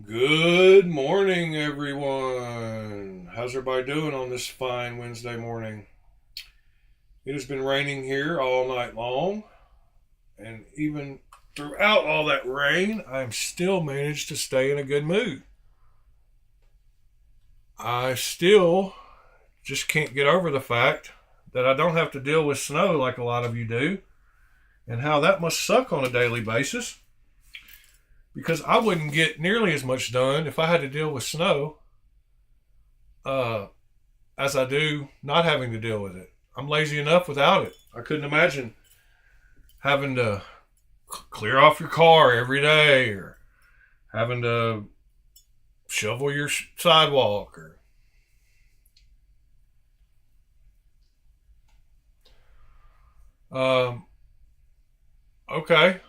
Good morning, everyone. How's everybody doing on this fine Wednesday morning? It has been raining here all night long, and even throughout all that rain, I've still managed to stay in a good mood. I still just can't get over the fact that I don't have to deal with snow like a lot of you do, and how that must suck on a daily basis because I wouldn't get nearly as much done if I had to deal with snow uh, as I do not having to deal with it. I'm lazy enough without it. I couldn't imagine having to clear off your car every day or having to shovel your sidewalk or um, okay.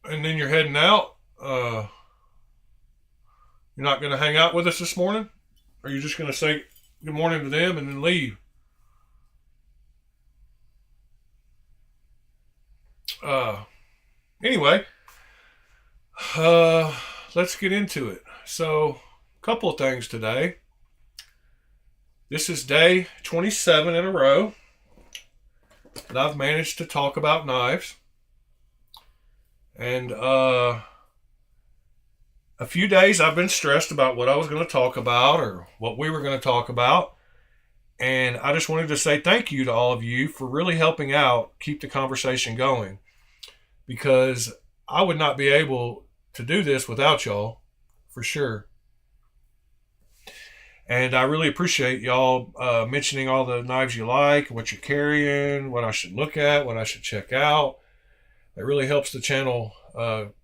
And then you're heading out. You're not going to hang out with us this morning? Or are you just going to say good morning to them and then leave? Uh, anyway, uh, let's get into it. So, a couple of things today. This is day 27 in a row that I've managed to talk about knives. And a few days I've been stressed about what I was going to talk about or what we were going to talk about. And I just wanted to say thank you to all of you for really helping out keep the conversation going because I would not be able to do this without y'all for sure. And I really appreciate y'all mentioning all the knives you like, what you're carrying, what I should look at, what I should check out. It really helps the channel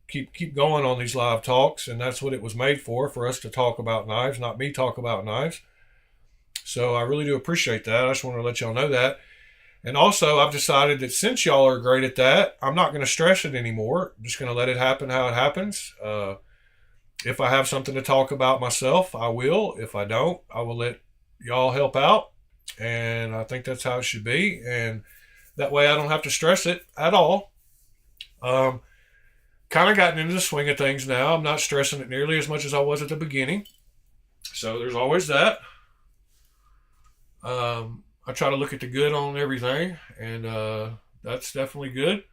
keep going on these live talks, and that's what it was made for us to talk about knives, not me talk about knives. So I really do appreciate that. I just want to let y'all know that. And also, I've decided that since y'all are great at that, I'm not going to stress it anymore. I'm just going to let it happen how it happens. If I have something to talk about myself, I will. If I don't, I will let y'all help out. And I think that's how it should be. And that way I don't have to stress it at all. Um, Kind of gotten into the swing of things now. I'm not stressing it nearly as much as I was at the beginning. So there's always that. I try to look at the good on everything, and that's definitely good.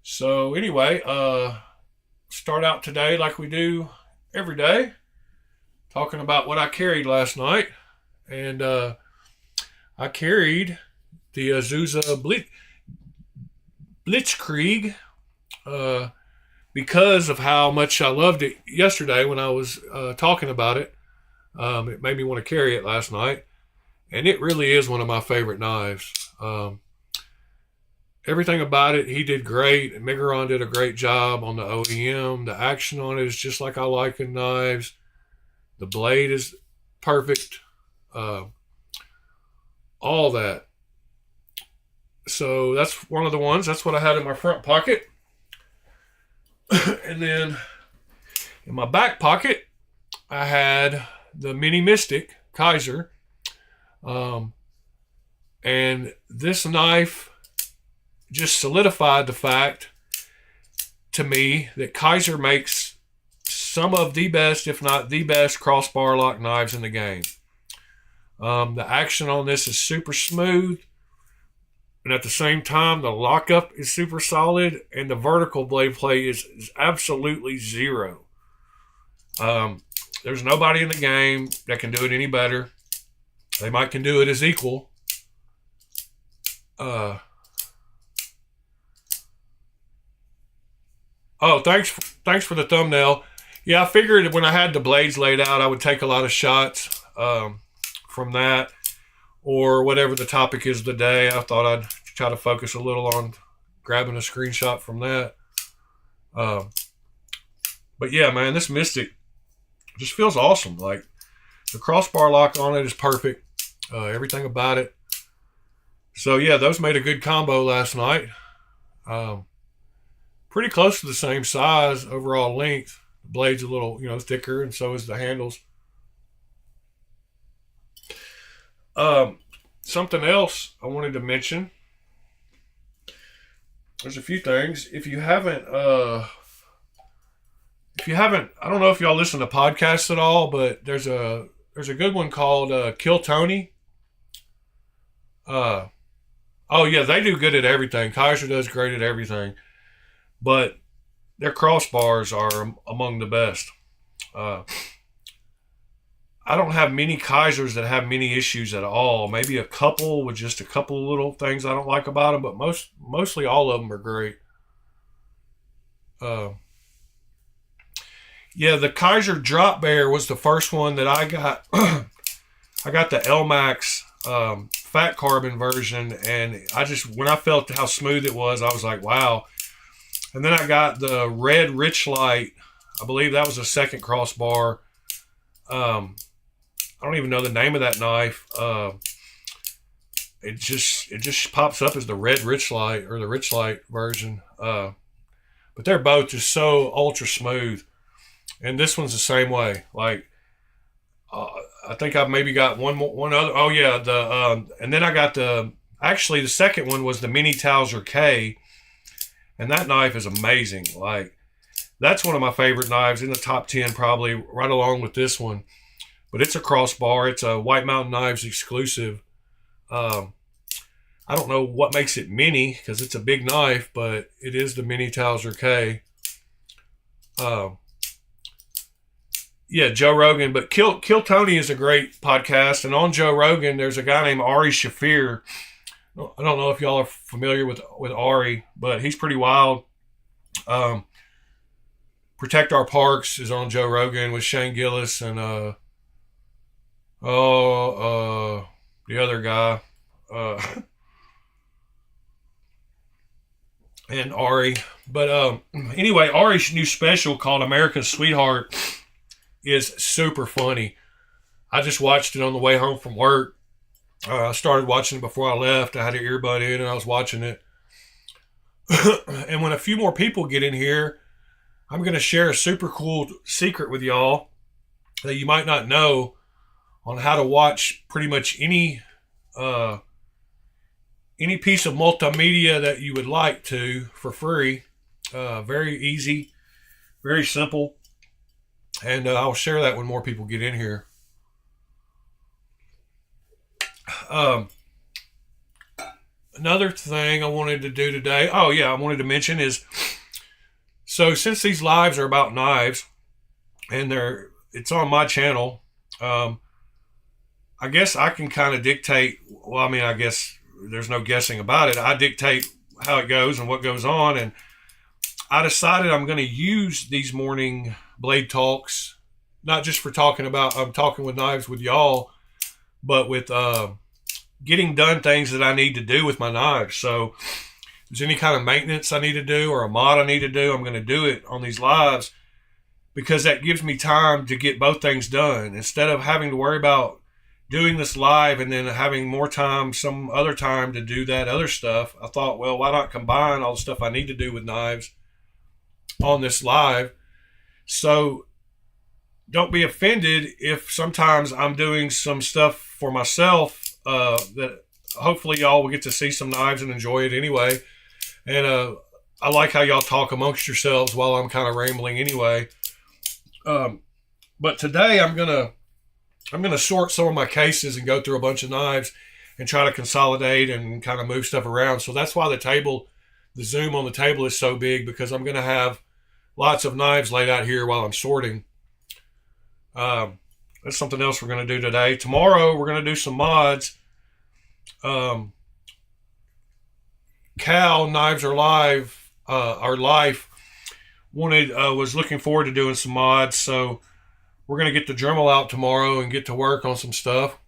So anyway, start out today like we do every day, talking about what I carried last night, and I carried the Azusa Blitzkrieg uh, because of how much I loved it yesterday when I was talking about it. It made me want to carry it last night, and it really is one of my favorite knives. Everything about it, he did great. Migaron did a great job on the OEM. The action on it is just like I like in knives. The blade is perfect. Uh, all that. So that's one of the ones. That's what I had in my front pocket. And then in my back pocket, I had the Mini Mystic Kaiser. Um, and this knife just solidified the fact to me that Kaiser makes some of the best, if not the best, crossbar lock knives in the game. The action on this is super smooth, and at the same time, the lockup is super solid, and the vertical blade play is absolutely zero. Um, there's nobody in the game that can do it any better. They might can do it as equal. Uh, oh, thanks for the thumbnail. Yeah, I figured when I had the blades laid out, I would take a lot of shots from that or whatever the topic is of the day. I thought I'd try to focus a little on grabbing a screenshot from that. But yeah, man, this Mystic just feels awesome. Like the crossbar lock on it is perfect. Everything about it. So yeah, those made a good combo last night. Um, Pretty close to the same size overall length. The blade's a little, thicker, and so is the handles. Um, Something else I wanted to mention. There's a few things. If you haven't if you haven't, I don't know if y'all listen to podcasts at all, but there's a good one called Kill Tony. Uh, oh yeah, they do good at everything. Kaiser does great at everything, but their crossbars are among the best. Uh, I don't have many Kaisers that have many issues at all. Maybe a couple with just a couple of little things I don't like about them, but mostly all of them are great. Uh, yeah, the Kaiser Drop Bear was the first one that I got. I got the LMAX fat carbon version, and when I felt how smooth it was, I was like, wow. And then I got the red Rich Light. I believe that was the second crossbar. I don't even know the name of that knife. It just pops up as the red Rich Light or the Rich Light version. But they're both just so ultra smooth, and this one's the same way. Like uh, I think I've maybe got one other. Oh yeah, and then I got the second one was the Mini Towser K, and that knife is amazing. Like that's one of my favorite knives in the top 10 probably, right along with this one. But it's a crossbar. It's a White Mountain Knives exclusive. Um, I don't know what makes it mini because it's a big knife, but it is the Mini Towser K. Um, yeah, Joe Rogan. But Kill Tony is a great podcast. And on Joe Rogan, there's a guy named Ari Shafir. I don't know if y'all are familiar with Ari, but he's pretty wild. Um, Protect Our Parks is on Joe Rogan with Shane Gillis and the other guy, uh, and Ari. But anyway, Ari's new special called America's Sweetheart is super funny. I just watched it on the way home from work. I started watching it before I left. I had an earbud in and I was watching it. And when a few more people get in here, I'm going to share a super cool secret with y'all that you might not know on how to watch pretty much any piece of multimedia that you would like to for free. Very easy, very simple, and I'll share that when more people get in here. Um, Another thing I wanted to do today, I wanted to mention is, so since these lives are about knives and it's on my channel, I guess I can kind of dictate. Well, I mean, I guess there's no guessing about it. I dictate how it goes and what goes on. And I decided I'm going to use these morning blade talks, not just for I'm talking with knives with y'all, but with getting done things that I need to do with my knives. So if there's any kind of maintenance I need to do or a mod I need to do, I'm going to do it on these lives because that gives me time to get both things done instead of having to worry about doing this live and then having more time some other time to do that other stuff. I thought, well, why not combine all the stuff I need to do with knives on this live? So don't be offended if sometimes I'm doing some stuff for myself that hopefully y'all will get to see some knives and enjoy it anyway. And I like how y'all talk amongst yourselves while I'm kind of rambling anyway. But today I'm gonna sort some of my cases and go through a bunch of knives and try to consolidate and kind of move stuff around. So that's why the zoom on the table is so big, because I'm gonna have lots of knives laid out here while I'm sorting. That's something else we're gonna do today. Tomorrow we're gonna do some mods. Cal Knives Are Live, our life was looking forward to doing some mods, so we're going to get the Dremel out tomorrow and get to work on some stuff.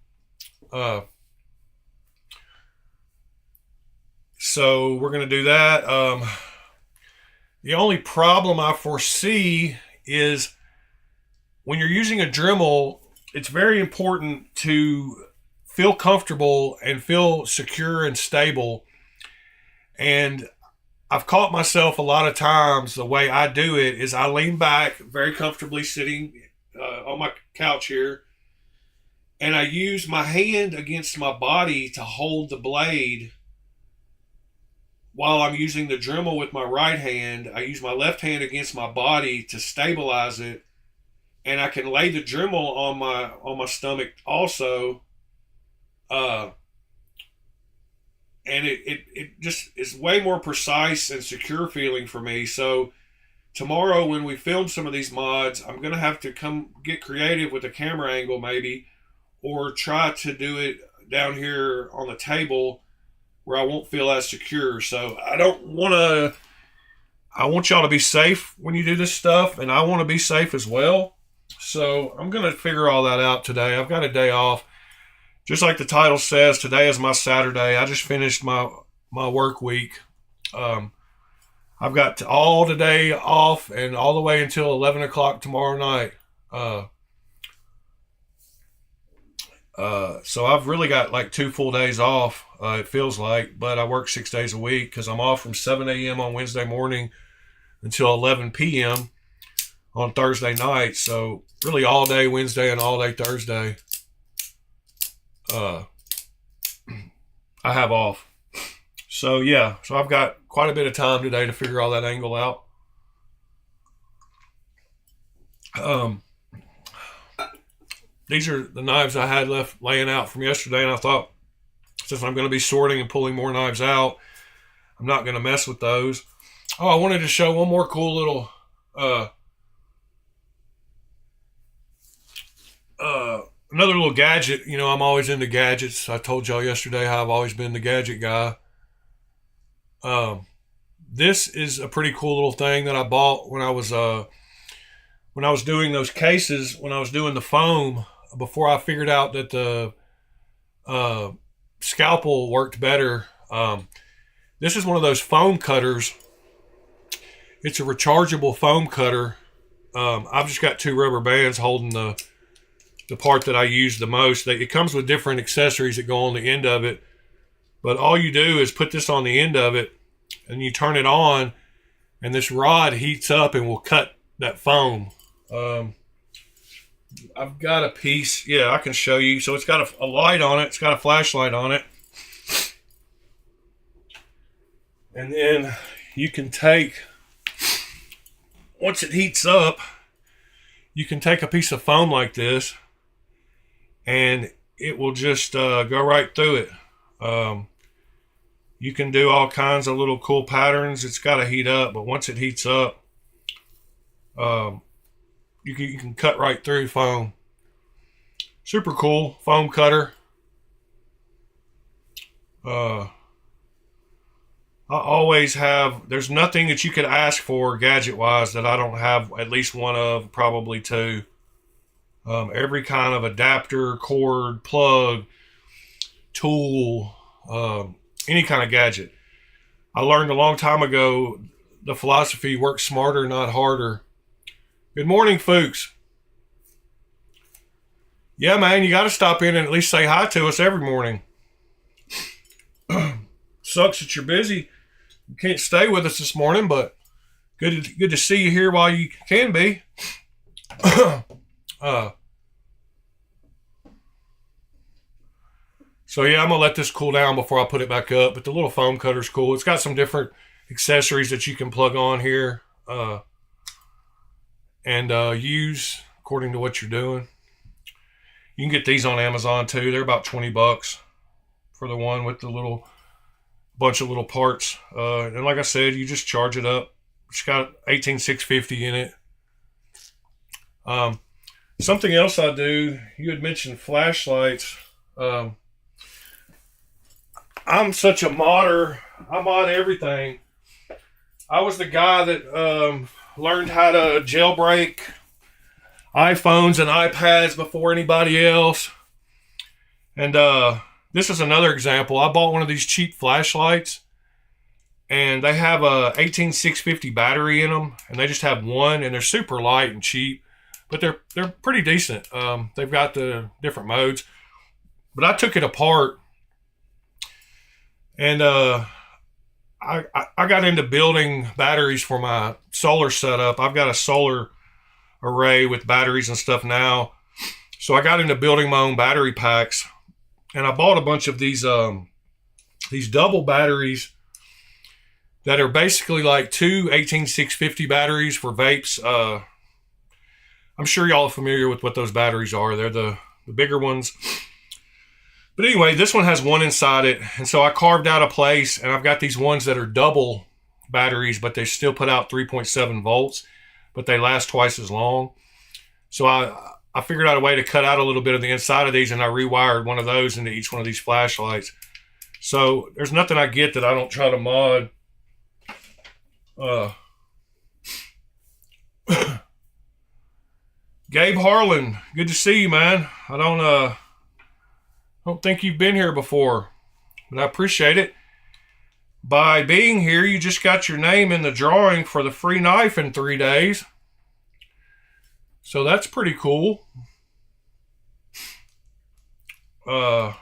So we're going to do that. The only problem I foresee is when you're using a Dremel, it's very important to feel comfortable and feel secure and stable. And I've caught myself a lot of times, the way I do it is I lean back very comfortably sitting on my couch here, and I use my hand against my body to hold the blade while I'm using the Dremel with my right hand, I use my left hand against my body to stabilize it, and I can lay the Dremel on my stomach also, uh, and it just is way more precise and secure feeling for me. So tomorrow when we film some of these mods, I'm gonna have to come get creative with the camera angle maybe, or try to do it down here on the table where I won't feel as secure. So I want y'all to be safe when you do this stuff, and I want to be safe as well. So I'm going to figure all that out today. I've got a day off. Just like the title says, today is my Saturday. I just finished my work week. I've got all today off and all the way until 11 o'clock tomorrow night. So I've really got like 2 full days off, it feels like, but I work 6 days a week because I'm off from 7 a.m. on Wednesday morning until 11 p.m. on Thursday night. So really all day Wednesday and all day Thursday, I have off. So yeah, so I've got quite a bit of time today to figure all that angle out. These are the knives I had left laying out from yesterday, and I thought, since I'm going to be sorting and pulling more knives out, I'm not going to mess with those. Oh, I wanted to show one more cool little another little gadget. You know, I'm always into gadgets. I told y'all yesterday how I've always been the gadget guy. This is a pretty cool little thing that I bought when I was doing those cases, when I was doing the foam, before I figured out that the scalpel worked better. This is one of those foam cutters. It's a rechargeable foam cutter. I've just got 2 rubber bands holding the part that I use the most. It comes with different accessories that go on the end of it, but all you do is put this on the end of it, and you turn it on, and this rod heats up and will cut that foam. I've got a piece. Yeah, I can show you. So it's got a light on it. It's got a flashlight on it. And then you can take, once it heats up, you can take a piece of foam like this, and it will just go right through it. You can do all kinds of little cool patterns. It's got to heat up, but once it heats up, you can cut right through foam. Super cool foam cutter. I always have, there's nothing that you could ask for gadget wise that I don't have at least one of, probably 2. Every kind of adapter, cord, plug, tool, any kind of gadget. I learned a long time ago the philosophy, work smarter, not harder. Good morning, folks. Yeah, man, you got to stop in and at least say hi to us every morning. Sucks that you're busy. You can't stay with us this morning, but good to see you here while you can be. So yeah, I'm gonna let this cool down before I put it back up. But the little foam cutter's cool. It's got some different accessories that you can plug on here and use according to what you're doing. You can get these on Amazon too. They're about $20 for the one with the little bunch of little parts. And like I said, you just charge it up. It's got 18650 in it. Something else I do, you had mentioned flashlights. I'm such a modder. I mod everything. I was the guy that learned how to jailbreak iPhones and iPads before anybody else. And this is another example. I bought one of these cheap flashlights, and they have a 18650 battery in them, and they just have one, and they're super light and cheap, but they're pretty decent. They've got the different modes. But I took it apart, and I got into building batteries for my solar setup. I've got a solar array with batteries and stuff now. So I got into building my own battery packs, and I bought a bunch of these double batteries, that are basically like two 18650 batteries for vapes. I'm sure y'all are familiar with what those batteries are. They're the bigger ones. But anyway, this one has one inside it. And so I carved out a place, and I've got these ones that are double batteries, but they still put out 3.7 volts, but they last twice as long. So I figured out a way to cut out a little bit of the inside of these, and I rewired one of those into each one of these flashlights. So there's nothing I get that I don't try to mod. Gabe Harlan, good to see you, man. I don't think you've been here before, but I appreciate it. By being here, you just got your name in the drawing for the free knife in 3 days. So that's pretty cool. I'm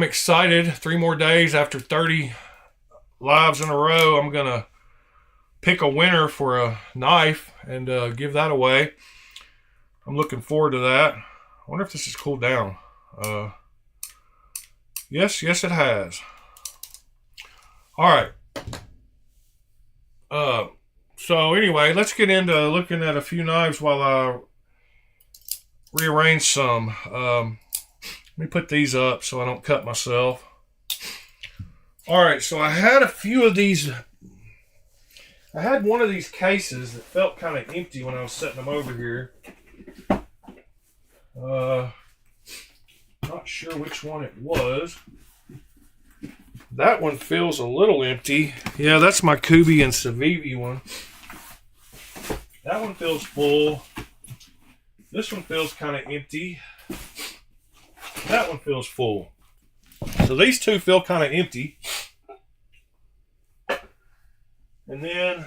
excited. 3 more days after 30 lives in a row. I'm going to pick a winner for a knife and give that away. I'm looking forward to that. I wonder if this has cooled down. Yes, it has. All right. So anyway, let's get into looking at a few knives while I rearrange some. Let me put these up so I don't cut myself. All right, so I had a few of these. I had one of these cases that felt kind of empty when I was setting them over here. Not sure which one it was. That one feels a little empty. Yeah, that's my Kubi and Civivi one. That one feels full. This one feels kind of empty. That one feels full. So these two feel kind of empty. And then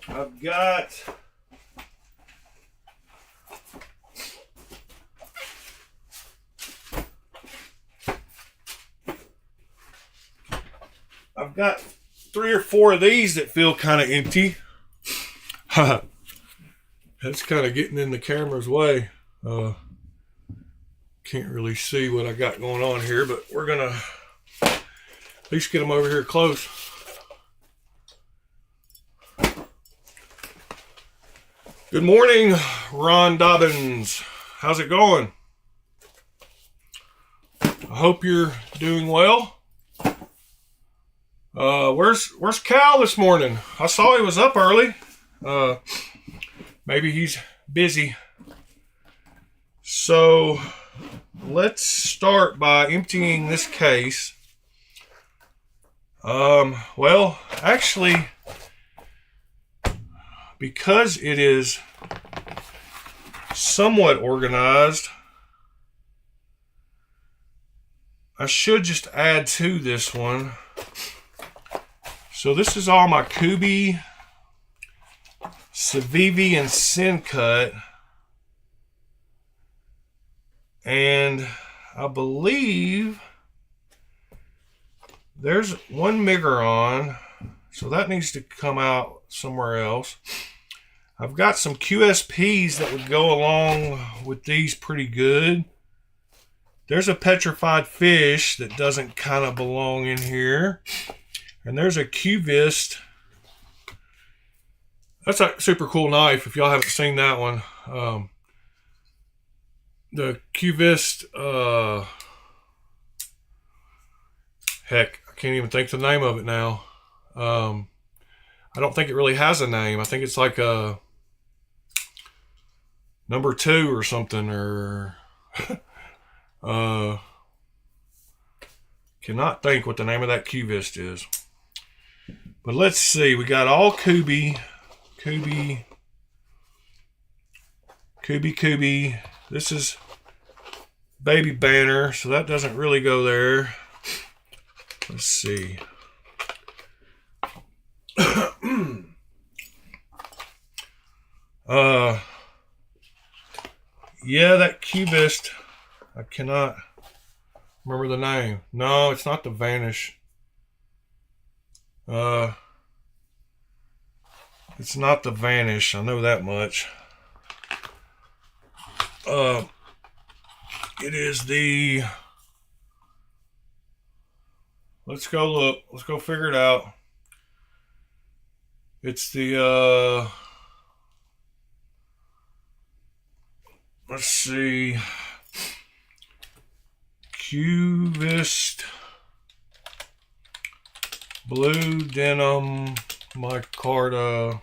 I've got I've got 3 or 4 of these that feel kind of empty. That's kind of getting in the camera's way. Can't really see what I got going on here, but we're gonna at least get them over here close. Good morning, Ron Dobbins. How's it going? I hope you're doing well. Where's Cal this morning? I saw he was up early. Maybe he's busy. So let's start by emptying this case. Well, actually, because it is somewhat organized, I should just add to this one. So this is all my Kubi, Civivi, and Syncut. And I believe there's one Migron, so that needs to come out somewhere else. I've got some QSPs that would go along with these pretty good. There's a petrified fish that doesn't kind of belong in here. And there's a Cuvist. That's a super cool knife if y'all haven't seen that one. The Cuvist, heck, I can't even think the name of it now. I don't think it really has a name. I think it's like a number 2 or something, or cannot think what the name of that Cuvist is. But let's see. We got all Kubi. This is baby banner, so that doesn't really go there. Let's see. Yeah, that Cubist, I cannot remember the name. No, it's not the Vanish. It's not the Vanish, I know that much. It is the Let's go look. Let's go figure it out. It's the, let's see, Cuvist Blue Denim Micarta.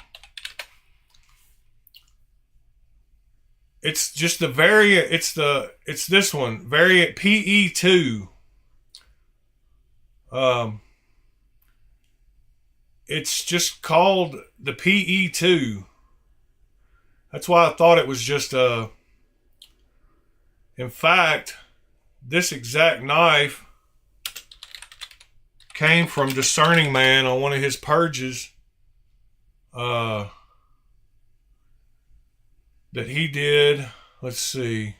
It's just the variant. It's this one, variant PE2. It's just called the PE2. That's why I thought it was just in fact, this exact knife came from Discerning Man on one of his purges that he did. Let's see.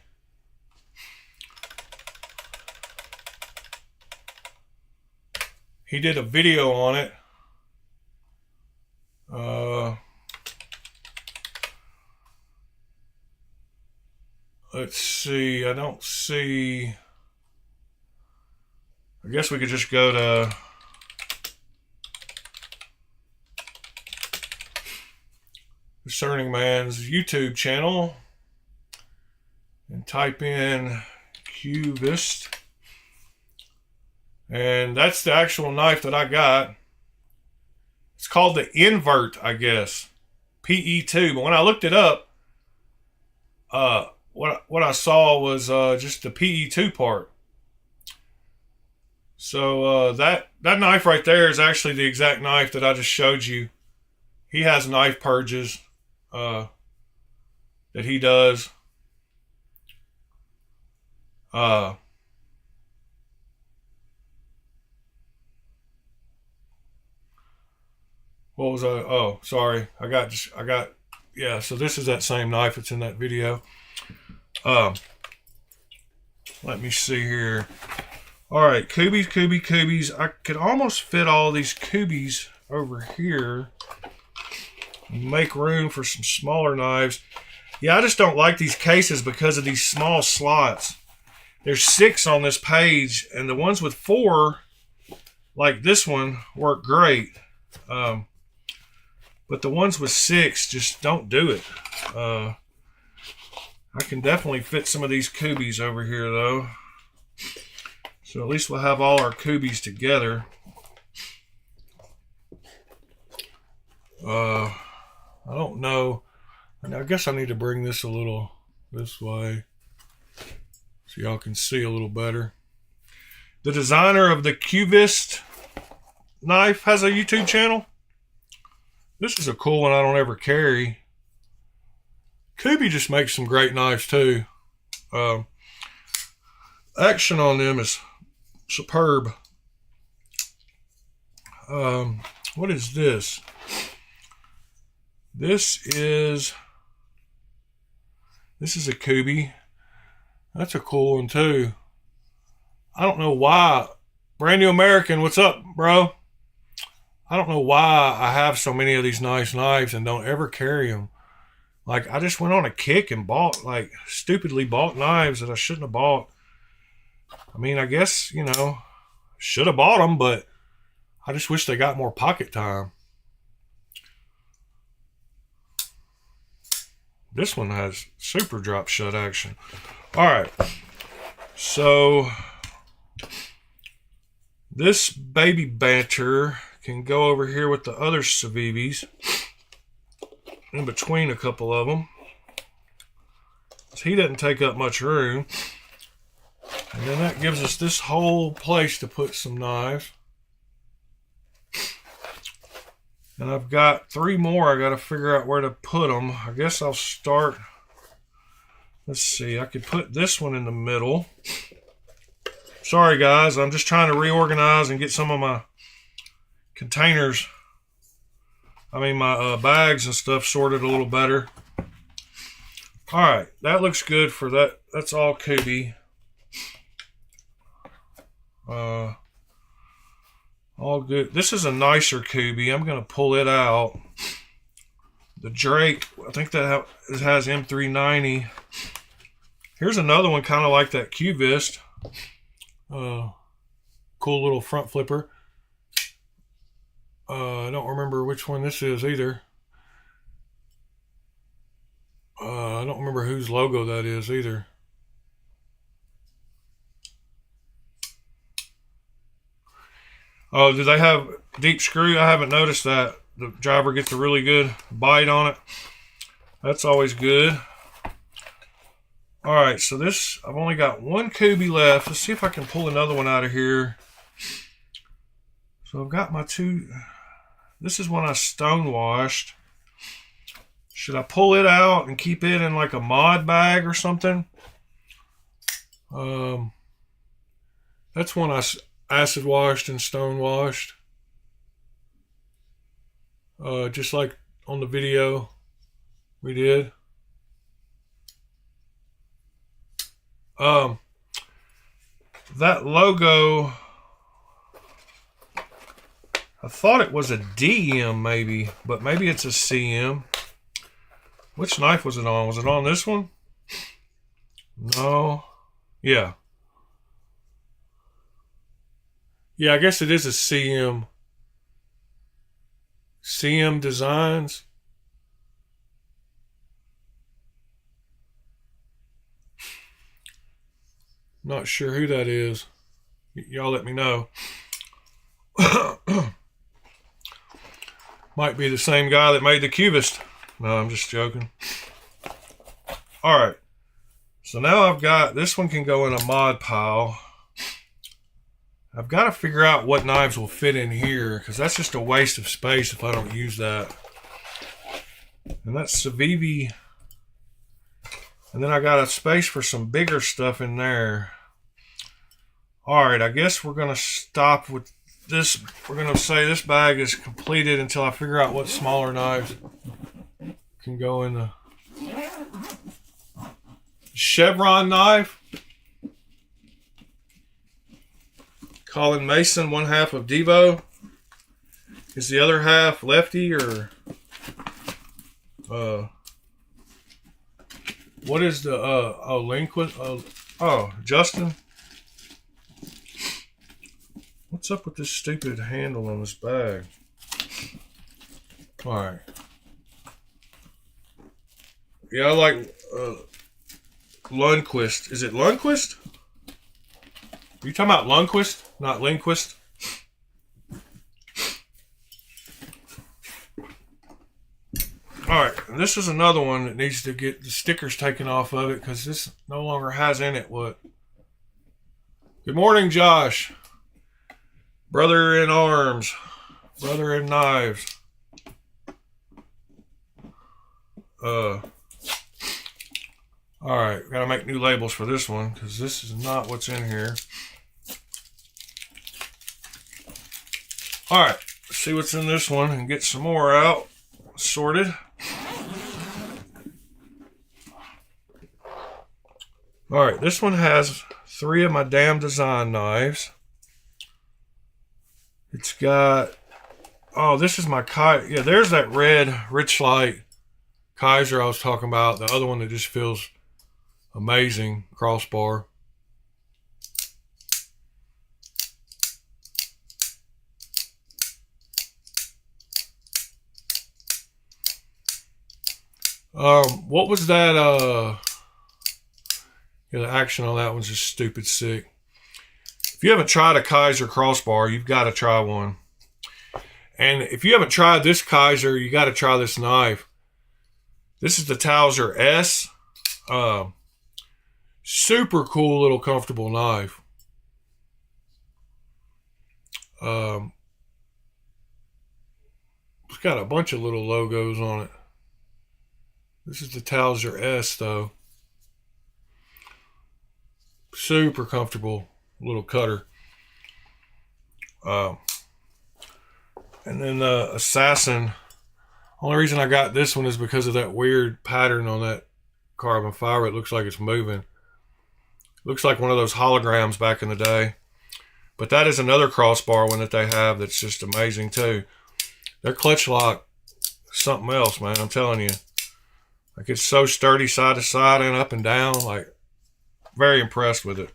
He did a video on it. Let's see. I don't see. I guess we could just go to Discerning Man's YouTube channel and type in Cuvist. And that's the actual knife that I got. It's called the Invert, I guess. PE2. But when I looked it up, what I saw was just the PE2 part. So that knife right there is actually the exact knife that I just showed you. He has knife purges that he does. What was I? Oh, sorry. I got. Yeah. So this is that same knife that's in that video. Let me see here. All right, Kubies. I could almost fit all these Kubies over here and make room for some smaller knives. Yeah, I just don't like these cases because of these small slots. There's 6 on this page, and the ones with 4, like this one, work great. But the ones with 6 just don't do it. I can definitely fit some of these Kubies over here, though. So at least we'll have all our Kubies together. I don't know. I guess I need to bring this a little this way so y'all can see a little better. The designer of the Cuvist knife has a YouTube channel. This is a cool one I don't ever carry. Kubi just makes some great knives too. Action on them is superb. What is this? This is a Kubi. That's a cool one too. I don't know why. Brand New American, what's up, bro? I don't know why I have so many of these nice knives and don't ever carry them. Like, I just went on a kick and stupidly bought knives that I shouldn't have bought. I mean, I guess, should have bought them, but I just wish they got more pocket time. This one has super drop shut action. All right. So, this baby banter can go over here with the other Civivis in between a couple of them. So he doesn't take up much room. And then that gives us this whole place to put some knives. And I've got 3 more I got to figure out where to put them. I guess I'll start. Let's see. I could put this one in the middle. Sorry, guys. I'm just trying to reorganize and get some of my containers. My bags and stuff sorted a little better. All right. That looks good for that. That's all Kubi. All good. This is a nicer Kubi. I'm going to pull it out. The Drake, I think that has M390. Here's another one kind of like that Cuvist. Cool little front flipper. I don't remember which one this is either. I don't remember whose logo that is either. Oh, do they have deep screw? I haven't noticed that. The driver gets a really good bite on it. That's always good. All right, so this, I've only got one Kubi left. Let's see if I can pull another one out of here. So I've got my two. This is one I stone washed. Should I pull it out and keep it in like a mod bag or something? That's one I acid washed and stone washed. Just like on the video we did. That logo, I thought it was a DM maybe, but maybe it's a CM. Which knife was it on? Was it on this one? No. Yeah. Yeah, I guess it is a CM. CM Designs. Not sure who that is. Y'all let me know. Might be the same guy that made the Cubist. No, I'm just joking. Alright. So now I've got, this one can go in a mod pile. I've got to figure out what knives will fit in here, because that's just a waste of space if I don't use that. And that's Civivi. And then I got a space for some bigger stuff in there. Alright, I guess we're going to stop with this. We're going to say this bag is completed until I figure out what smaller knives can go in the chevron knife. Colin Mason, one half of Devo. Is the other half lefty or what is the Justin? What's up with this stupid handle on this bag? Alright. Yeah, I like Lundquist. Is it Lundquist? Are you talking about Lundquist, not Lindquist? Alright, this is another one that needs to get the stickers taken off of it because this no longer has in it what. Good morning, Josh. Brother in arms. Brother in knives. Alright, gotta make new labels for this one because this is not what's in here. Alright, let's see what's in this one and get some more out sorted. Alright, this one has 3 of my damn design knives. It's got, oh, this is my Kaiser. Yeah, there's that red Richlight Kaiser I was talking about. The other one that just feels amazing crossbar. What was that? Yeah, the action on that one's just stupid sick. If you haven't tried a Kaiser crossbar, you've got to try one. And if you haven't tried this Kaiser, you got to try this knife. This is the Towser S. Super cool little comfortable knife. It's got a bunch of little logos on it. This is the Towser S though. Super comfortable little cutter. And then the Assassin. Only reason I got this one is because of that weird pattern on that carbon fiber. It looks like it's moving. Looks like one of those holograms back in the day. But that is another crossbar one that they have that's just amazing too. Their clutch lock is something else, man. I'm telling you. Like, it's so sturdy side to side and up and down. Like, very impressed with it.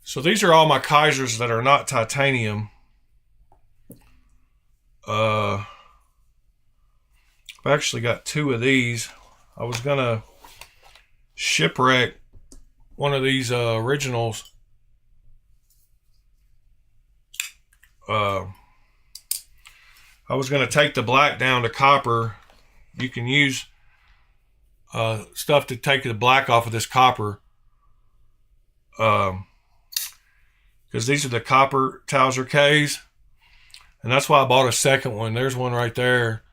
So So these are all my Kaisers that are not titanium. I've actually got 2 of these. I was gonna shipwreck one of these originals. I was gonna take the black down to copper. You can use stuff to take the black off of this copper. Because these are the copper Towser K's. And that's why I bought a second one. There's one right there.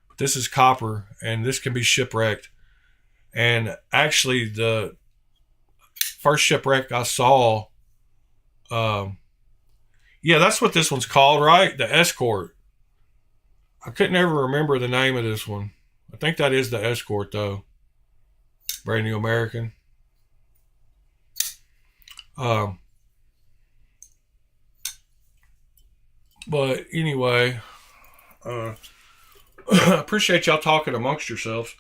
But this is copper, and this can be shipwrecked. And actually, the first shipwreck I saw, yeah, that's what this one's called, right? The Escort. I couldn't ever remember the name of this one. I think that is the Escort, though. Brand New American. But anyway, I appreciate y'all talking amongst yourselves.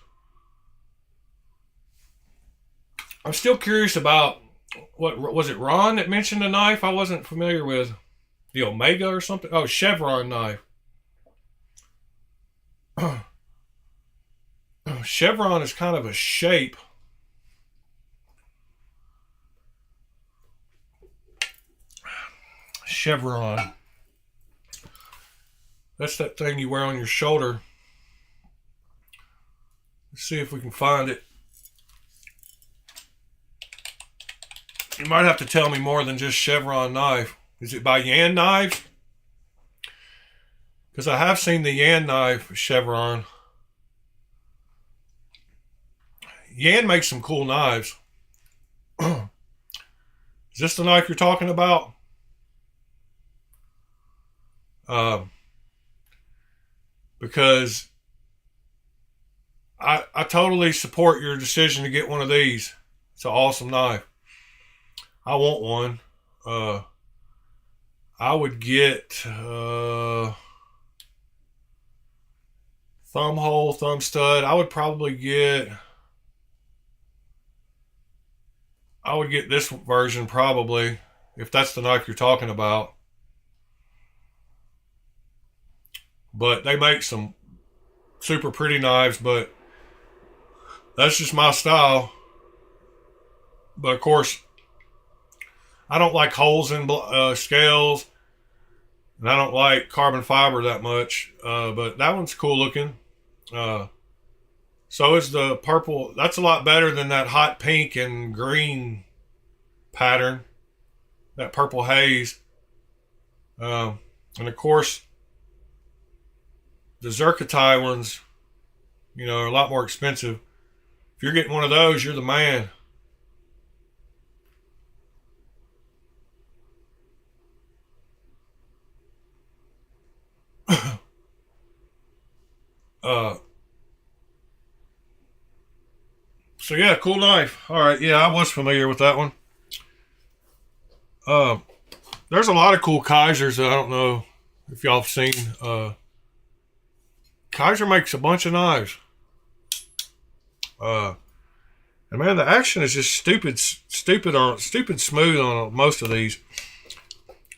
I'm still curious about, what was it, Ron that mentioned a knife I wasn't familiar with? The Omega or something? Oh, Chevron knife. Chevron is kind of a shape. Chevron. That's that thing you wear on your shoulder. Let's see if we can find it. You might have to tell me more than just Chevron knife. Is it by Yan Knives? Because I have seen the Yan knife, Chevron. Yan makes some cool knives. Is this the knife you're talking about? Because I totally support your decision to get one of these. It's an awesome knife. I want one. I would get thumb hole, thumb stud. I would get this version probably, if that's the knife you're talking about. But they make some super pretty knives, but that's just my style. But of course, I don't like holes in scales, and I don't like carbon fiber that much. But that one's cool looking. So is the purple. That's a lot better than that hot pink and green pattern, that purple haze. And of course, the Zircotai ones, are a lot more expensive. If you're getting one of those, you're the man. So yeah, cool knife. All right, yeah, I was familiar with that one. There's a lot of cool Kaisers that I don't know if y'all have seen. Kaiser makes a bunch of knives. And man, the action is just stupid smooth on most of these.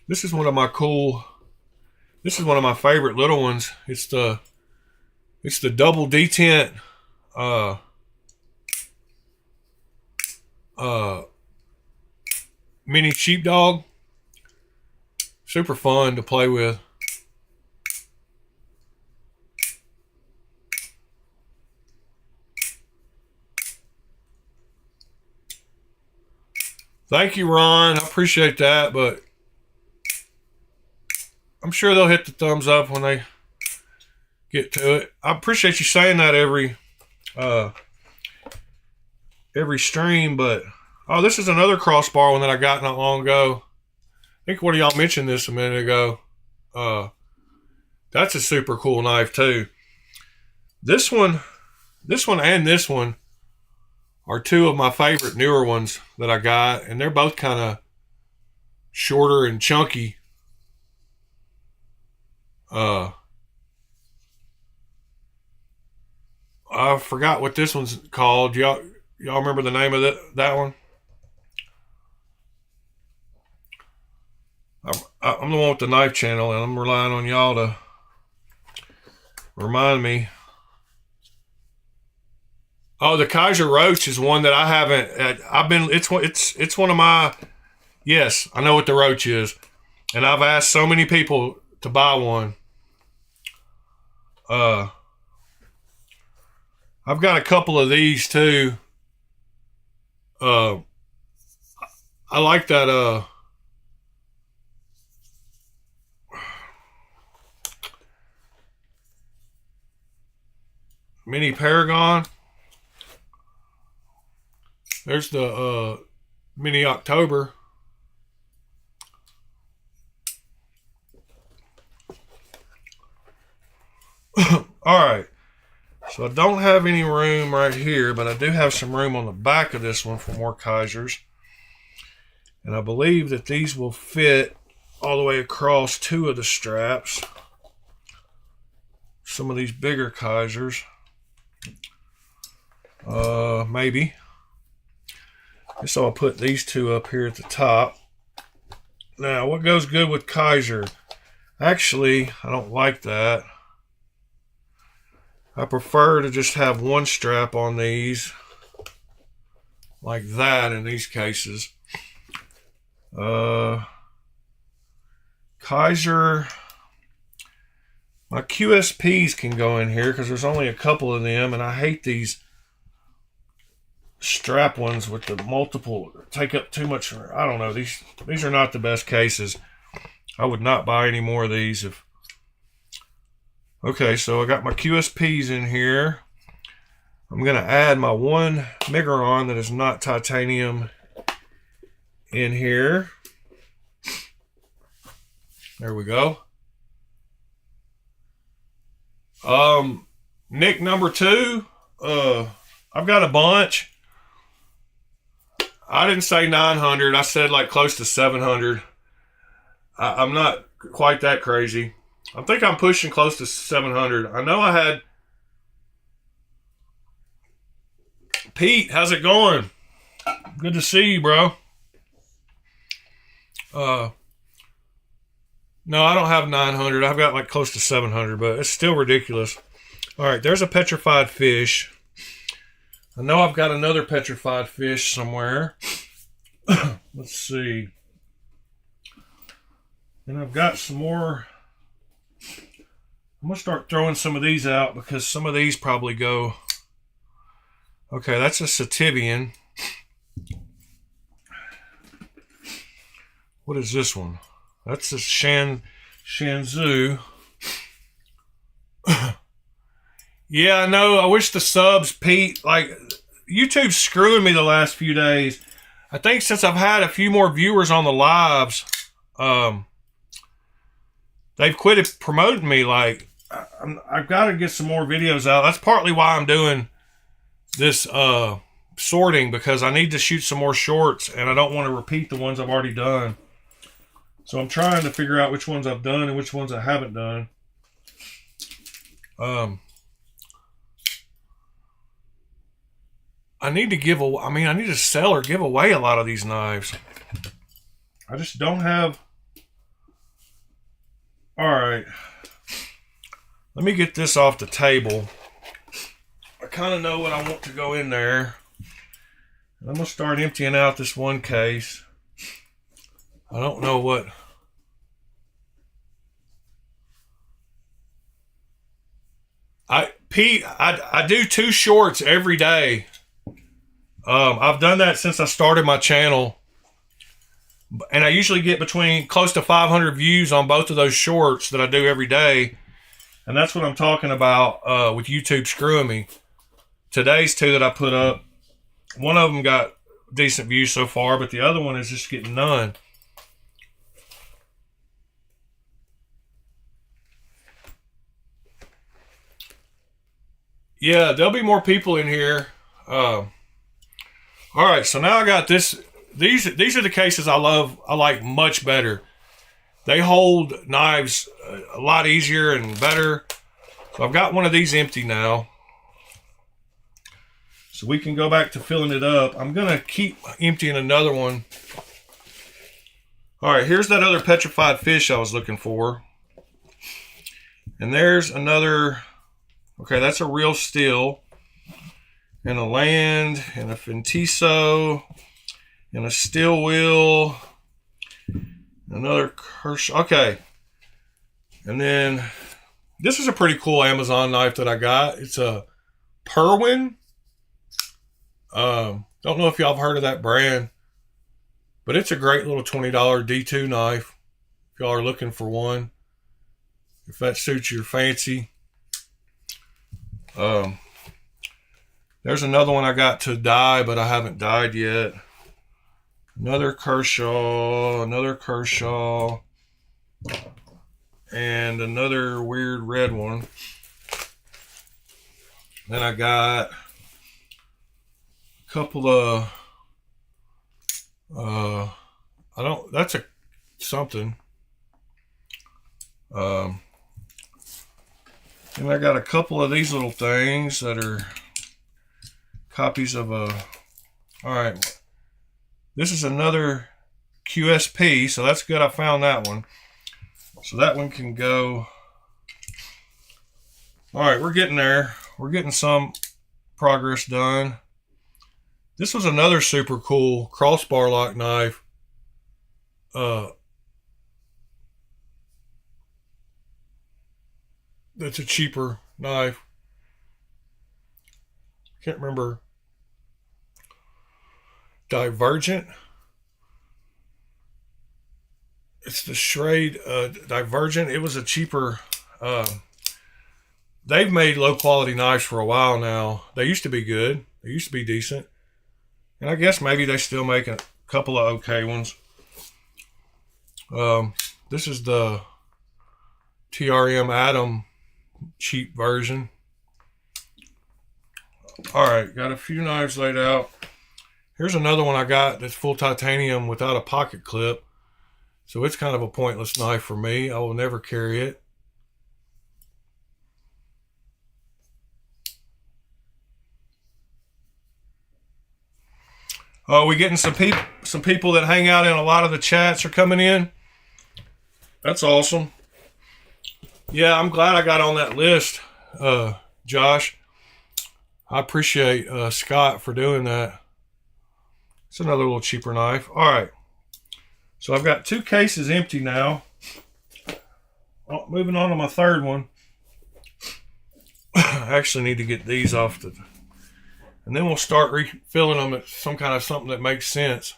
This is one of my favorite little ones. It's the double detent mini sheepdog. Super fun to play with. Thank you, Ron. I appreciate that, but I'm sure they'll hit the thumbs up when they get to it. I appreciate you saying that every stream, but this is another crossbar one that I got not long ago. I think one of y'all mentioned this a minute ago. That's a super cool knife too. This one and this one are 2 of my favorite newer ones that I got, and they're both kind of shorter and chunky. I forgot what this one's called. Y'all remember the name of that one? I'm the one with the knife channel, and I'm relying on y'all to remind me. Oh, the Kaiser Roach is one that I haven't. I've been. It's one of my. Yes, I know what the Roach is, and I've asked so many people to buy one. I've got a couple of these too. I like that. Mini Paragon. There's the Mini October. All right. So I don't have any room right here, but I do have some room on the back of this one for more Kaisers. And I believe that these will fit all the way across two of the straps. Some of these bigger Kaisers. Maybe. So I'll put these two up here at the top. Now, what goes good with Kaiser? Actually, I don't like that. I prefer to just have one strap on these, like that in these cases. Kaiser, my QSPs can go in here because there's only a couple of them, and I hate these strap ones with the multiple, take up too much. I don't know, these are not the best cases. I would not buy any more of these if. Okay, so I got my QSPs in here. I'm going to add my one Migron that is not titanium in here. There we go. Nick number 2. I've got a bunch. I didn't say 900. I said like close to 700. I'm not quite that crazy. I think I'm pushing close to 700. I know I had... Pete, how's it going? Good to see you, bro. No, I don't have 900. I've got like close to 700, but it's still ridiculous. All right, there's a petrified fish. I know I've got another petrified fish somewhere. Let's see. And I've got some more... I'm going to start throwing some of these out because some of these probably go... Okay, that's a Sativian. What is this one? That's a Shanzhou. Yeah, I know. I wish the subs, Pete, like, YouTube's screwing me the last few days. I think since I've had a few more viewers on the lives, they've quit promoting me. Like, I've got to get some more videos out. That's partly why I'm doing this sorting, because I need to shoot some more shorts and I don't want to repeat the ones I've already done. So I'm trying to figure out which ones I've done and which ones I haven't done. I need to give away, I need to sell or give away a lot of these knives. I just don't have... Alright. Let me get this off the table. I kind of know what I want to go in there. I'm going to start emptying out this one case. I don't know what... Pete, I do 2 shorts every day. I've done that since I started my channel. And I usually get between close to 500 views on both of those shorts that I do every day. And that's what I'm talking about with YouTube screwing me. Today's 2 that I put up, one of them got decent views so far, but the other one is just getting none. Yeah, there'll be more people in here. All right, so now I got this. These are the cases I like much better. They hold knives a lot easier and better. So I've got one of these empty now. So we can go back to filling it up. I'm going to keep emptying another one. All right, here's that other petrified fish I was looking for. And there's another, okay, that's a real steel. And a land, and a Fintiso, and a steel wheel. Another Kershaw. Okay. And then this is a pretty cool Amazon knife that I got. It's a Perwin. Don't know if y'all have heard of that brand, but it's a great little $20 D2 knife if y'all are looking for one, if that suits your fancy. There's another one I got to dye, but I haven't dyed yet. Another Kershaw, and another weird red one. Then I got a couple of, that's a something. And I got a couple of these little things that are copies of a, all right, this is another QSP, so that's good. I found that one. So that one can go. All right, we're getting there. We're getting some progress done. This was another super cool crossbar lock knife. That's a cheaper knife. Can't remember. Divergent. It's the Schrade Divergent. It was a cheaper. They've made low quality knives for a while now. They used to be good. They used to be decent. And I guess maybe they still make a couple of okay ones. This is the TRM Atom cheap version. All right, got a few knives laid out. Here's another one I got that's full titanium without a pocket clip. So it's kind of a pointless knife for me. I will never carry it. We getting some people that hang out in a lot of the chats are coming in. That's awesome. Yeah, I'm glad I got on that list, Josh. I appreciate Scott for doing that. It's another little cheaper knife. All right. So I've got 2 cases empty now. Oh, moving on to my third one. I actually need to get these off the... And then we'll start refilling them at some kind of something that makes sense.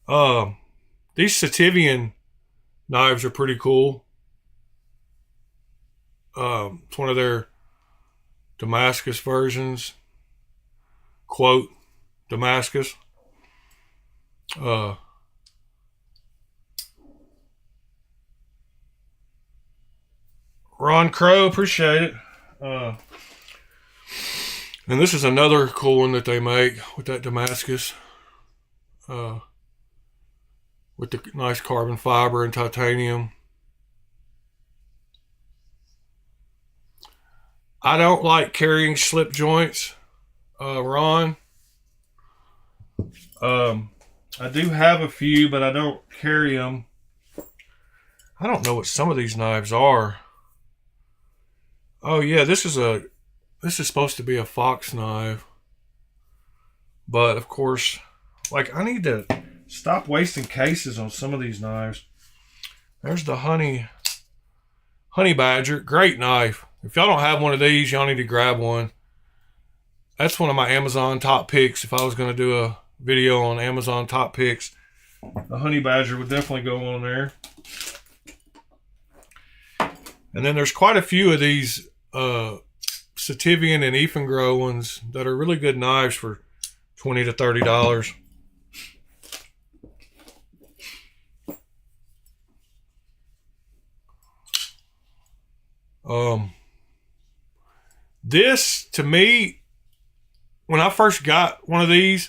These Sativian knives are pretty cool. It's one of their Damascus versions. Quote, Damascus. Ron Crow, appreciate it. And this is another cool one that they make with that Damascus. With the nice carbon fiber and titanium. I don't like carrying slip joints, Ron. I do have a few, but I don't carry them. I don't know what some of these knives are. Oh yeah, this is supposed to be a fox knife. But of course, like, I need to stop wasting cases on some of these knives. There's the honey badger. Great knife. If y'all don't have one of these, y'all need to grab one. That's one of my Amazon top picks. If I was going to do a video on Amazon top picks, the honey badger would definitely go on there. And then there's quite a few of these Sativian and Ifengro ones that are really good knives for $20 to $30. This, to me, when I first got one of these,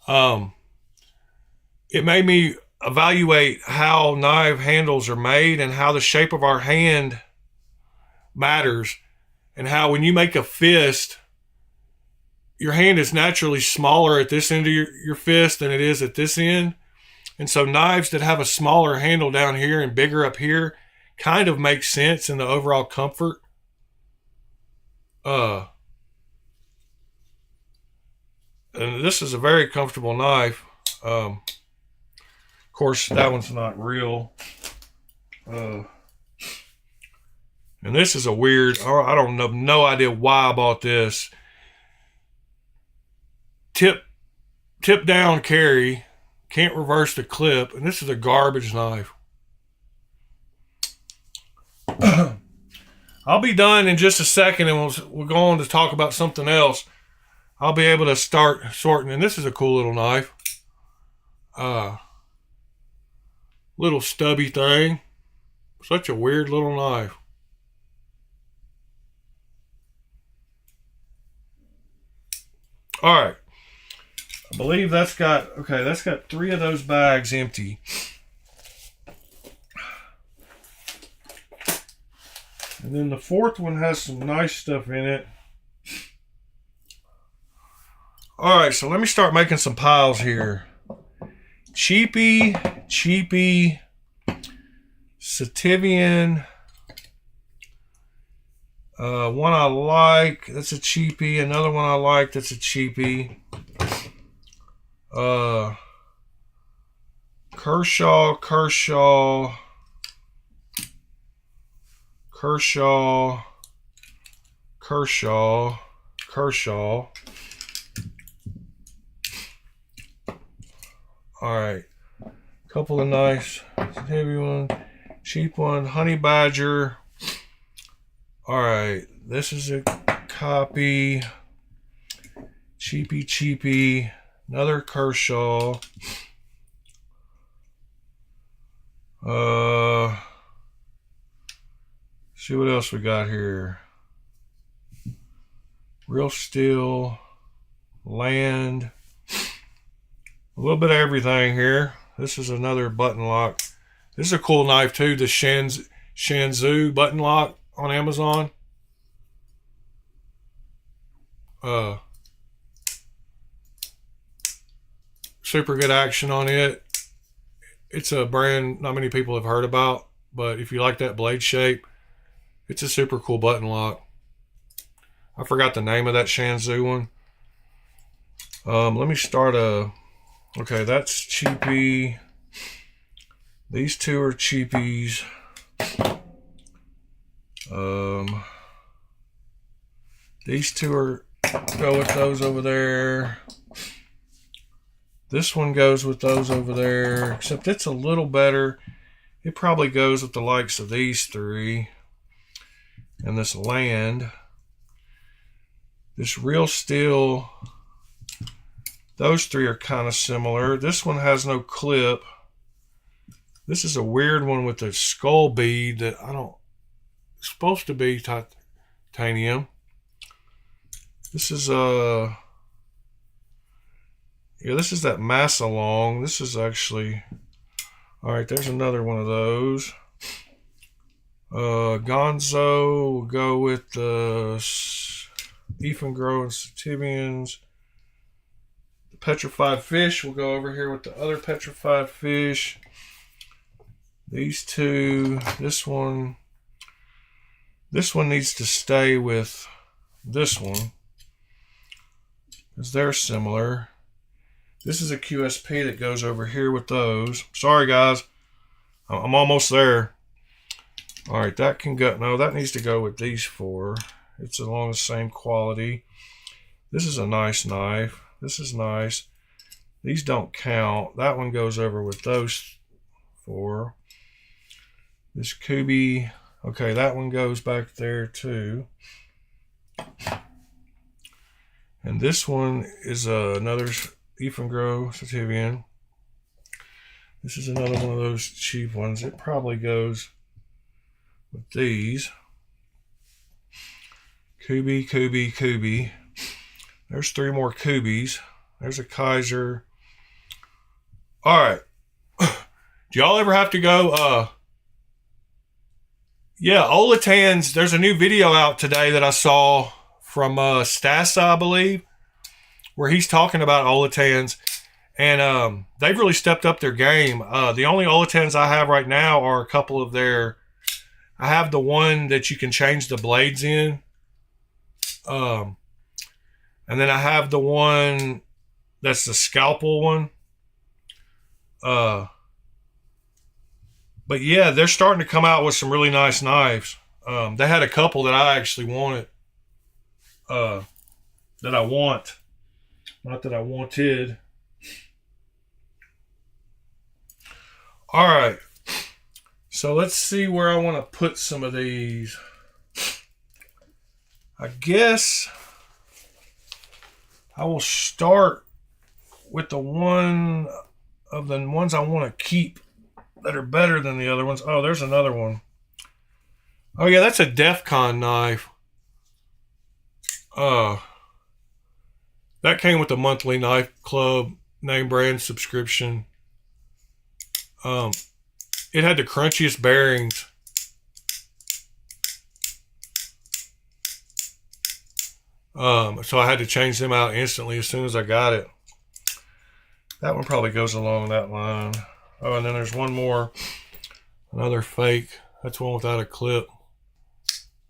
it made me evaluate how knife handles are made and how the shape of our hand matters, and how when you make a fist, your hand is naturally smaller at this end of your fist than it is at this end. And so knives that have a smaller handle down here and bigger up here kind of makes sense in the overall comfort. And this is a very comfortable knife. Of course, that one's not real. And this is a weird, I don't know, no idea why I bought this. Tip down carry, can't reverse the clip, and this is a garbage knife. I'll be done in just a second, and we'll go on to talk about something else. I'll be able to start sorting, and this is a cool little knife. Little stubby thing. Such a weird little knife. All right. I believe that's got 3 of those bags empty. And then the 4th one has some nice stuff in it. All right, so let me start making some piles here. Cheapy, Sativian. One I like, that's a cheapie. Another one I like, that's a cheapie. Kershaw. All right, couple of nice heavy one, cheap one, Honey Badger. All right, this is a copy, cheapy, another Kershaw. See what else we got here. Real Steel, Land, a little bit of everything here. This is another button lock. This is a cool knife too, the Shanzhou button lock on Amazon. Super good action on it. It's a brand not many people have heard about, but if you like that blade shape, it's a super cool button lock. I forgot the name of that Shanzhou one. Let me start okay, that's cheapy. These 2 are cheapies. These 2 go with those over there. This one goes with those over there, except it's a little better. It probably goes with the likes of these 3. And this Land. This Real Steel. Those 3 are kind of similar. This one has no clip. This is a weird one with a skull bead that it's supposed to be titanium. This is this is that Massillon. This is actually, all right, there's another one of those. Gonzo will go with the Ifengro and Sativians. The Petrified Fish will go over here with the other Petrified Fish. These 2, this one needs to stay with this one because they're similar. This is a QSP that goes over here with those. Sorry guys, I'm almost there. All right, that can go, no, that needs to go with these 4. It's along the same quality. This is a nice knife. This is nice. These don't count. That one goes over with those 4. This Kubi, okay, that one goes back there too. And this one is another Ifengro Sativian. This is another one of those cheap ones. It probably goes with these. Kubi. There's 3 more Kubis. There's a Kaiser. All right. Do y'all ever have to go? Yeah, Olatan's. There's a new video out today that I saw from Stassa, I believe, where he's talking about Olatan's. And they've really stepped up their game. The only Oletans I have right now are a couple of their. I have the one that you can change the blades in, and then I have the one that's the scalpel one. But yeah, they're starting to come out with some really nice knives. They had a couple that I actually wanted, that I want, not that I wanted. All right, so let's see where I want to put some of these. I guess I will start with the one of the ones I want to keep that are better than the other ones. Oh, there's another one. Oh yeah, that's a DEF CON knife. That came with the monthly knife club name brand subscription. It had the crunchiest bearings. So I had to change them out instantly as soon as I got it. That one probably goes along that line. Oh, and then there's one more. Another fake. That's one without a clip.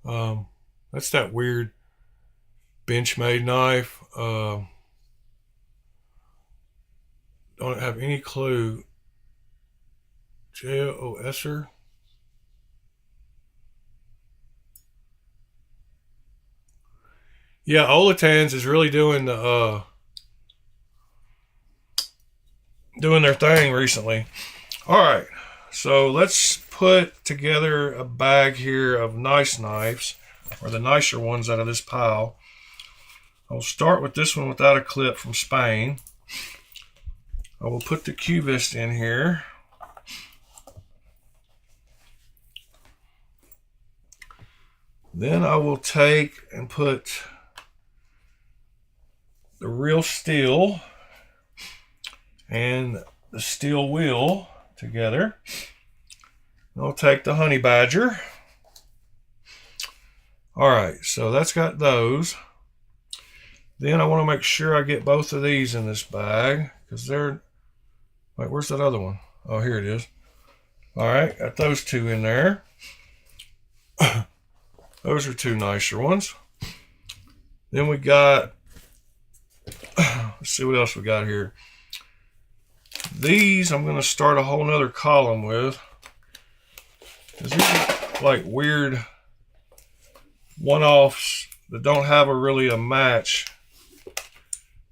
That's that weird Benchmade knife. Don't have any clue. JOSer. Yeah, Oletans is really doing the doing their thing recently. All right, so let's put together a bag here of nice knives, or the nicer ones out of this pile. I'll start with this one without a clip from Spain. I will put the Cubist in here. Then I will take and put the real steel and the steel wheel together. I'll take the Honey Badger. All right, so that's got those. Then I want to make sure I get both of these in this bag because they're. Wait, where's that other one? Oh, here it is. All right, got those two in there. Those are two nicer ones. Then we got, let's see what else we got here. These I'm going to start a whole nother column with. Because these are like weird one-offs that don't have really a match.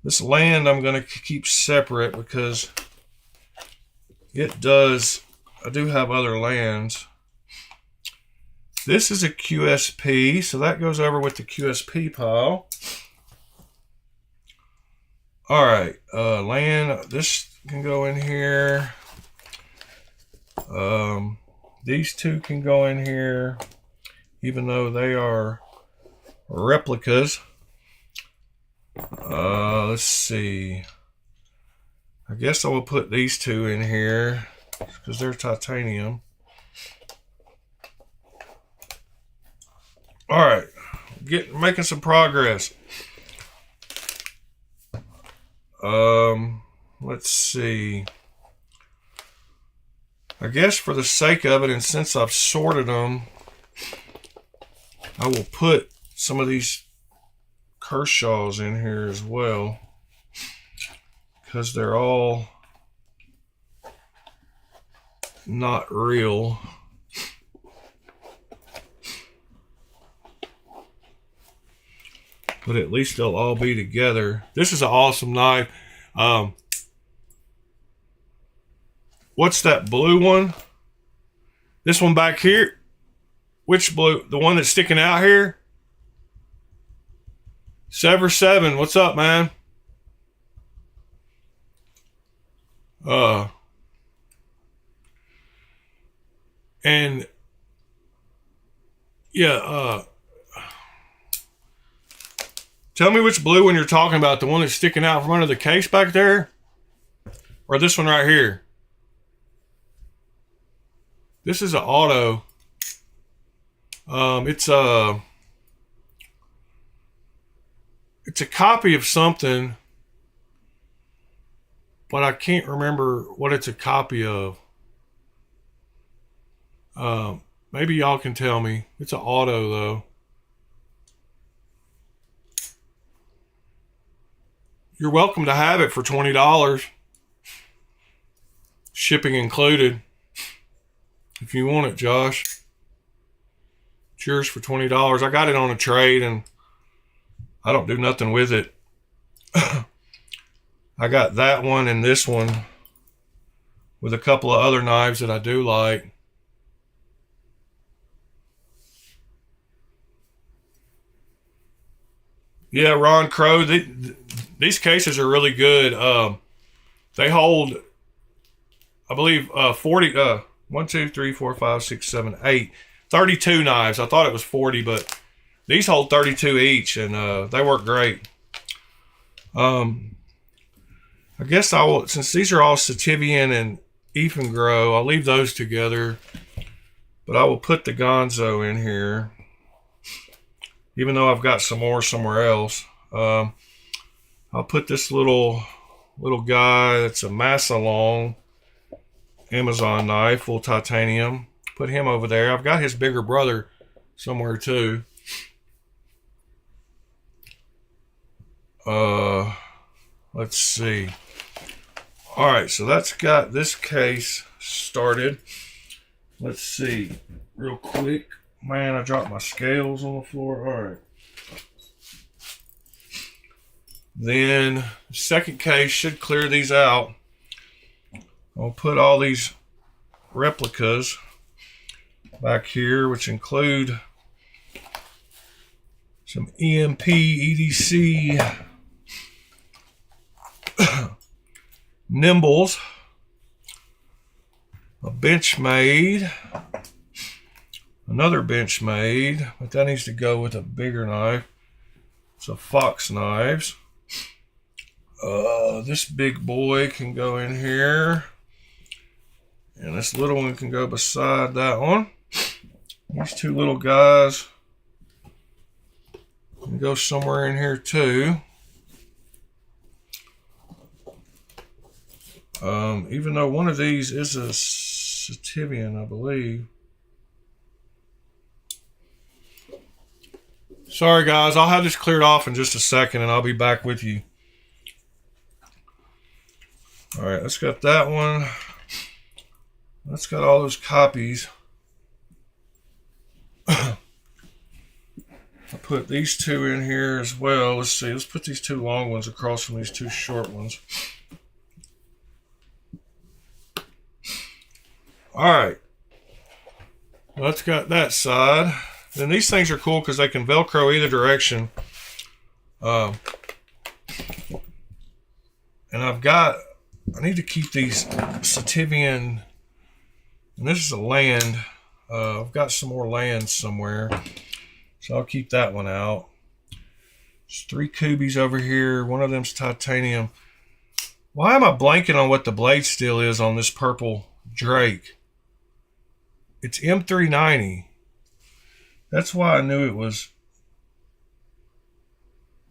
This land I'm going to keep separate because it does, I do have other lands. This is a QSP, so that goes over with the QSP pile. All right, land, this can go in here. These two can go in here, even though they are replicas. Let's see. I guess I will put these two in here because they're titanium. All right, making some progress. Let's see. I guess for the sake of it, and since I've sorted them, I will put some of these Kershaws in here as well, because they're all not real. But at least they'll all be together. This is an awesome knife. What's that blue one? This one back here? Which blue? The one that's sticking out here? Sever 7. What's up, man? And yeah, tell me which blue one you're talking about. The one that's sticking out from under the case back there? Or this one right here? This is an auto. It's a copy of something. but I can't remember what it's a copy of. Maybe y'all can tell me. It's an auto though. You're welcome to have it for $20. Shipping included. If you want it, Josh. It's yours for $20. I got it on a trade and I don't do nothing with it. I got that one and this one with a couple of other knives that I do like. Yeah, Ron Crow, these cases are really good. They hold, I believe, 40, 1, 2, 3, 4, 5, 6, 7, 8, 32 knives. I thought it was 40, but these hold 32 each, and they work great. I guess I will, since these are all Sativian and Ifengro, I'll leave those together, but I will put the Gonzo in here, even though I've got some more somewhere else. I'll put this little guy that's a Massillon Amazon knife, full titanium. Put him over there. I've got his bigger brother somewhere too. Let's see. All right, so that's got this case started. Let's see, real quick. Man, I dropped my scales on the floor. All right. Then the second case should clear these out. I'll put all these replicas back here, which include some EMP, EDC, Nimbles, a Benchmade, another Benchmade, but that needs to go with a bigger knife. It's a Fox Knives. This big boy can go in here, and this little one can go beside that one. These two little guys can go somewhere in here too. Even though one of these is a Sativian, I believe. Sorry guys, I'll have this cleared off in just a second and I'll be back with you. Alright, let's got that one. Let's got all those copies. I put these two in here as well. Let's see, let's put these two long ones across from these two short ones. Alright, let's got that side. Then these things are cool because they can Velcro either direction. And I need to keep these Sativian, and this is a land. I've got some more land somewhere, so I'll keep that one out. There's 3 Kubies over here. One of them's titanium. Why am I blanking on what the blade steel is on this purple Drake? It's M390. That's why I knew it was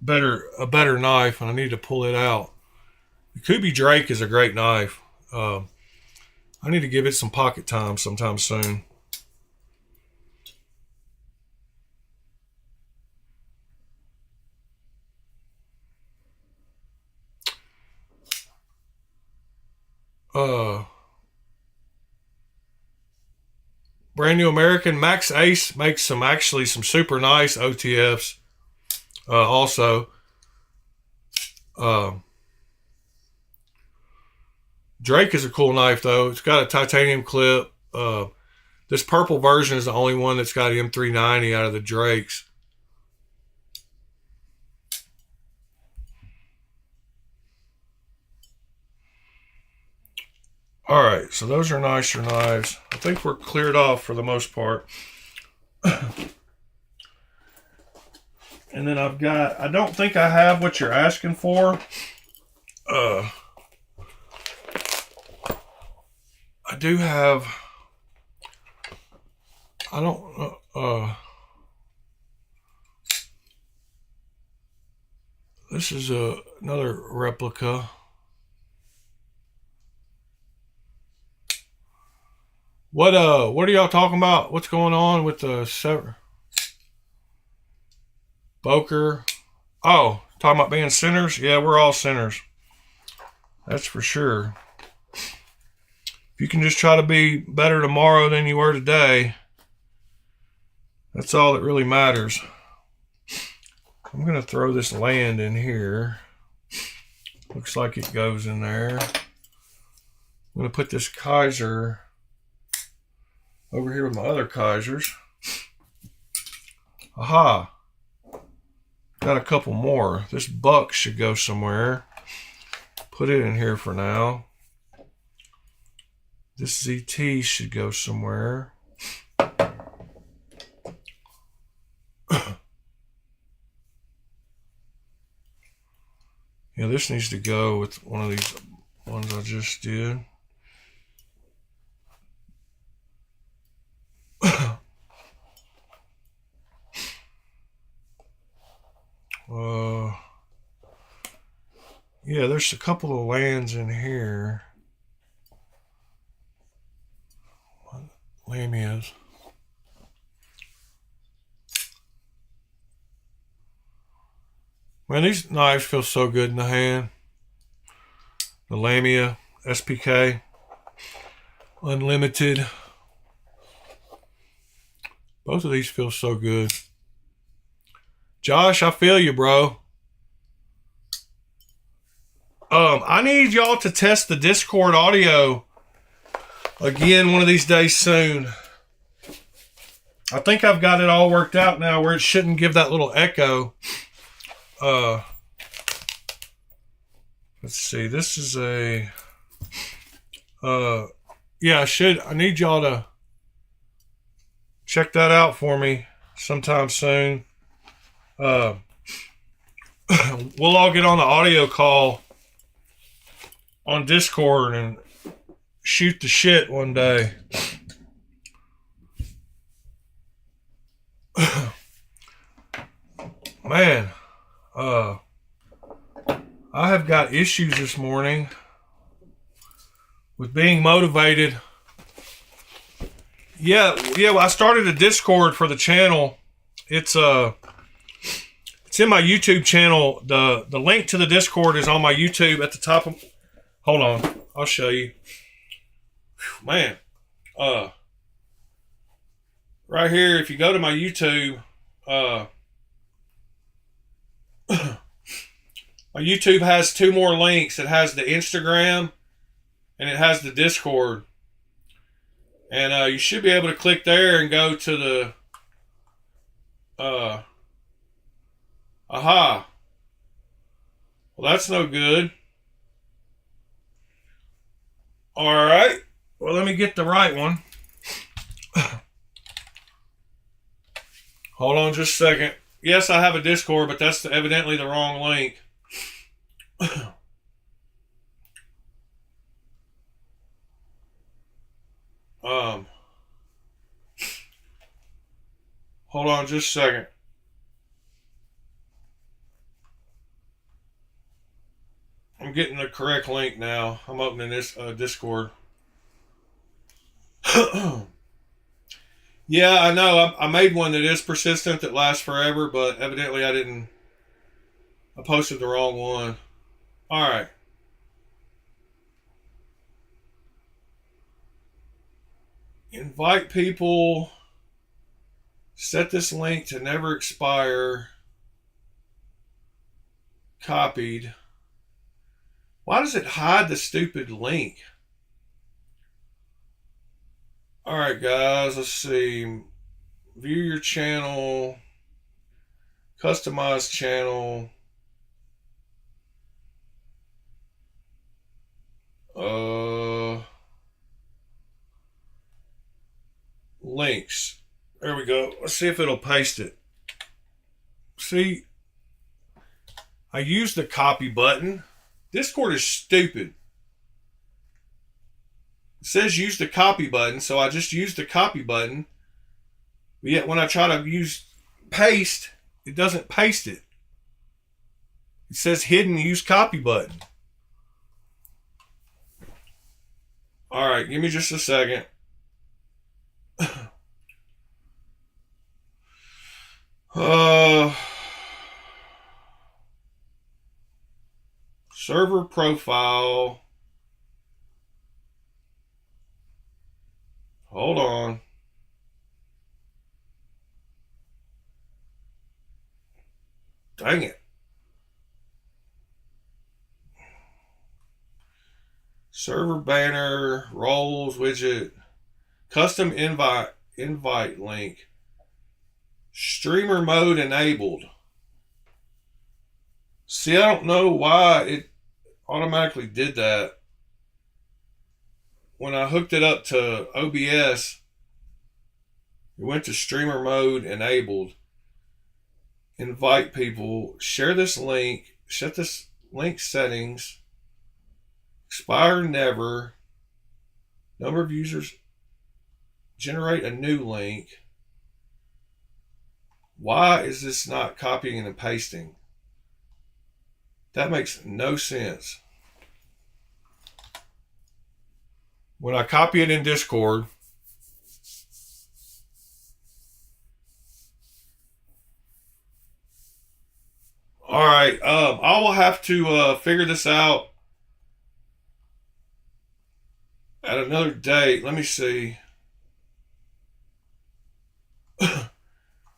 a better knife, and I need to pull it out. The Kubi Drake is a great knife. I need to give it some pocket time sometime soon. Brand New American Max Ace makes some super nice OTFs. Also, Drake is a cool knife though. It's got a titanium clip. This purple version is the only one that's got M390 out of the Drakes. All right, so those are nicer knives. I think we're cleared off for the most part. And then I don't think I have what you're asking for. I do have, this is another replica. What are y'all talking about? What's going on with the Boker? Oh, talking about being sinners? Yeah, we're all sinners. That's for sure. If you can just try to be better tomorrow than you were today, that's all that really matters. I'm going to throw this land in here. Looks like it goes in there. I'm going to put this Kaiser over here with my other Kaisers. Aha. Got a couple more. This buck should go somewhere. Put it in here for now. This ZT should go somewhere. Yeah, this needs to go with one of these ones I just did. Yeah, there's a couple of lands in here. Lamias. Man, these knives feel so good in the hand. The Lamia SPK Unlimited. Both of these feel so good. Josh, I feel you, bro. I need y'all to test the Discord audio again one of these days soon. I think I've got it all worked out now where it shouldn't give that little echo. Let's see. This is a yeah, I need y'all to check that out for me sometime soon. We'll all get on the audio call on Discord and shoot the shit one day. Man, I have got issues this morning with being motivated. Yeah, well, I started a Discord for the channel. It's in my YouTube channel. The link to the Discord is on my YouTube at the top of. Hold on, I'll show you. Man, right here, if you go to my YouTube, my YouTube has two more links. It has the Instagram and it has the Discord. And you should be able to click there and go to the aha. Well, that's no good. All right. Well, let me get the right one. Hold on just a second. Yes, I have a Discord, but that's evidently the wrong link. Hold on just a second. I'm getting the correct link now. I'm opening this Discord. Yeah, I know. I made one that is persistent that lasts forever, but evidently I posted the wrong one. All right. Invite people. Set this link to never expire. Copied. Why does it hide the stupid link? All right, guys, let's see. View your channel. Customize channel. Links. There we go. Let's see if it'll paste it. See, I used the copy button. Discord is stupid. It says use the copy button, so I just used the copy button. But yet when I try to use paste, it doesn't paste it. It says hidden use copy button. All right, give me just a second. Uh, server profile. Hold on. Dang it. Server banner, roles, widget, custom invite link, streamer mode enabled. See, I don't know why it automatically did that. When I hooked it up to OBS, it went to streamer mode enabled. Invite people, share this link, set this link settings, expire never, number of users, generate a new link. Why is this not copying and pasting? That makes no sense. When I copy it in Discord, all right, I will have to figure this out at another date. Let me see.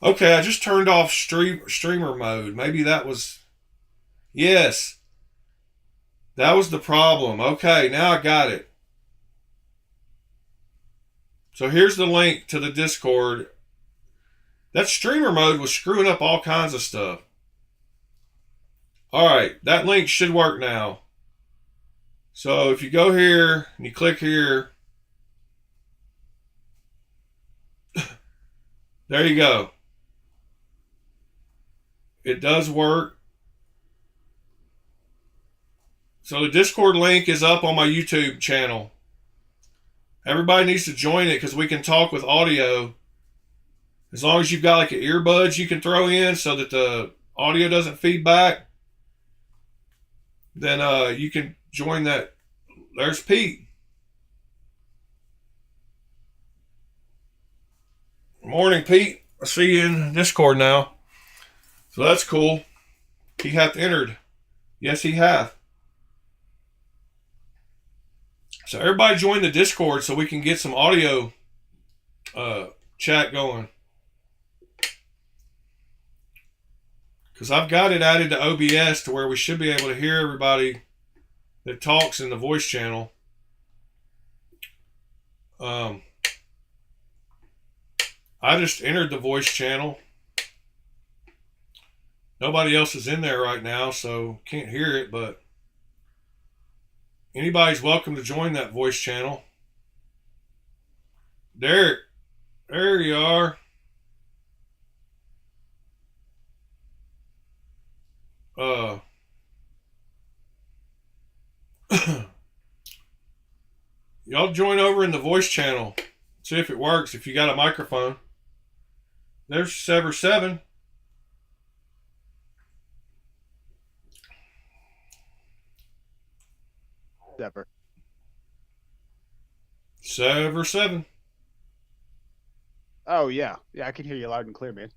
Okay, I just turned off streamer mode. Maybe that was, yes, that was the problem. Okay, now I got it. So here's the link to the Discord. That streamer mode was screwing up all kinds of stuff. All right, that link should work now. So if you go here and you click here, there you go. It does work. So the Discord link is up on my YouTube channel. Everybody needs to join it because we can talk with audio. As long as you've got like an earbuds you can throw in so that the audio doesn't feed back, then you can join that. There's Pete. Morning, Pete. I see you in Discord now. So that's cool. He hath entered. Yes, he hath. So everybody join the Discord so we can get some audio chat going. Because I've got it added to OBS to where we should be able to hear everybody that talks in the voice channel. I just entered the voice channel. Nobody else is in there right now, so can't hear it, but anybody's welcome to join that voice channel. There you are. Y'all join over in the voice channel. See if it works. If you got a microphone. There's Sever 7. Sever 7. Oh, yeah. Yeah, I can hear you loud and clear, man.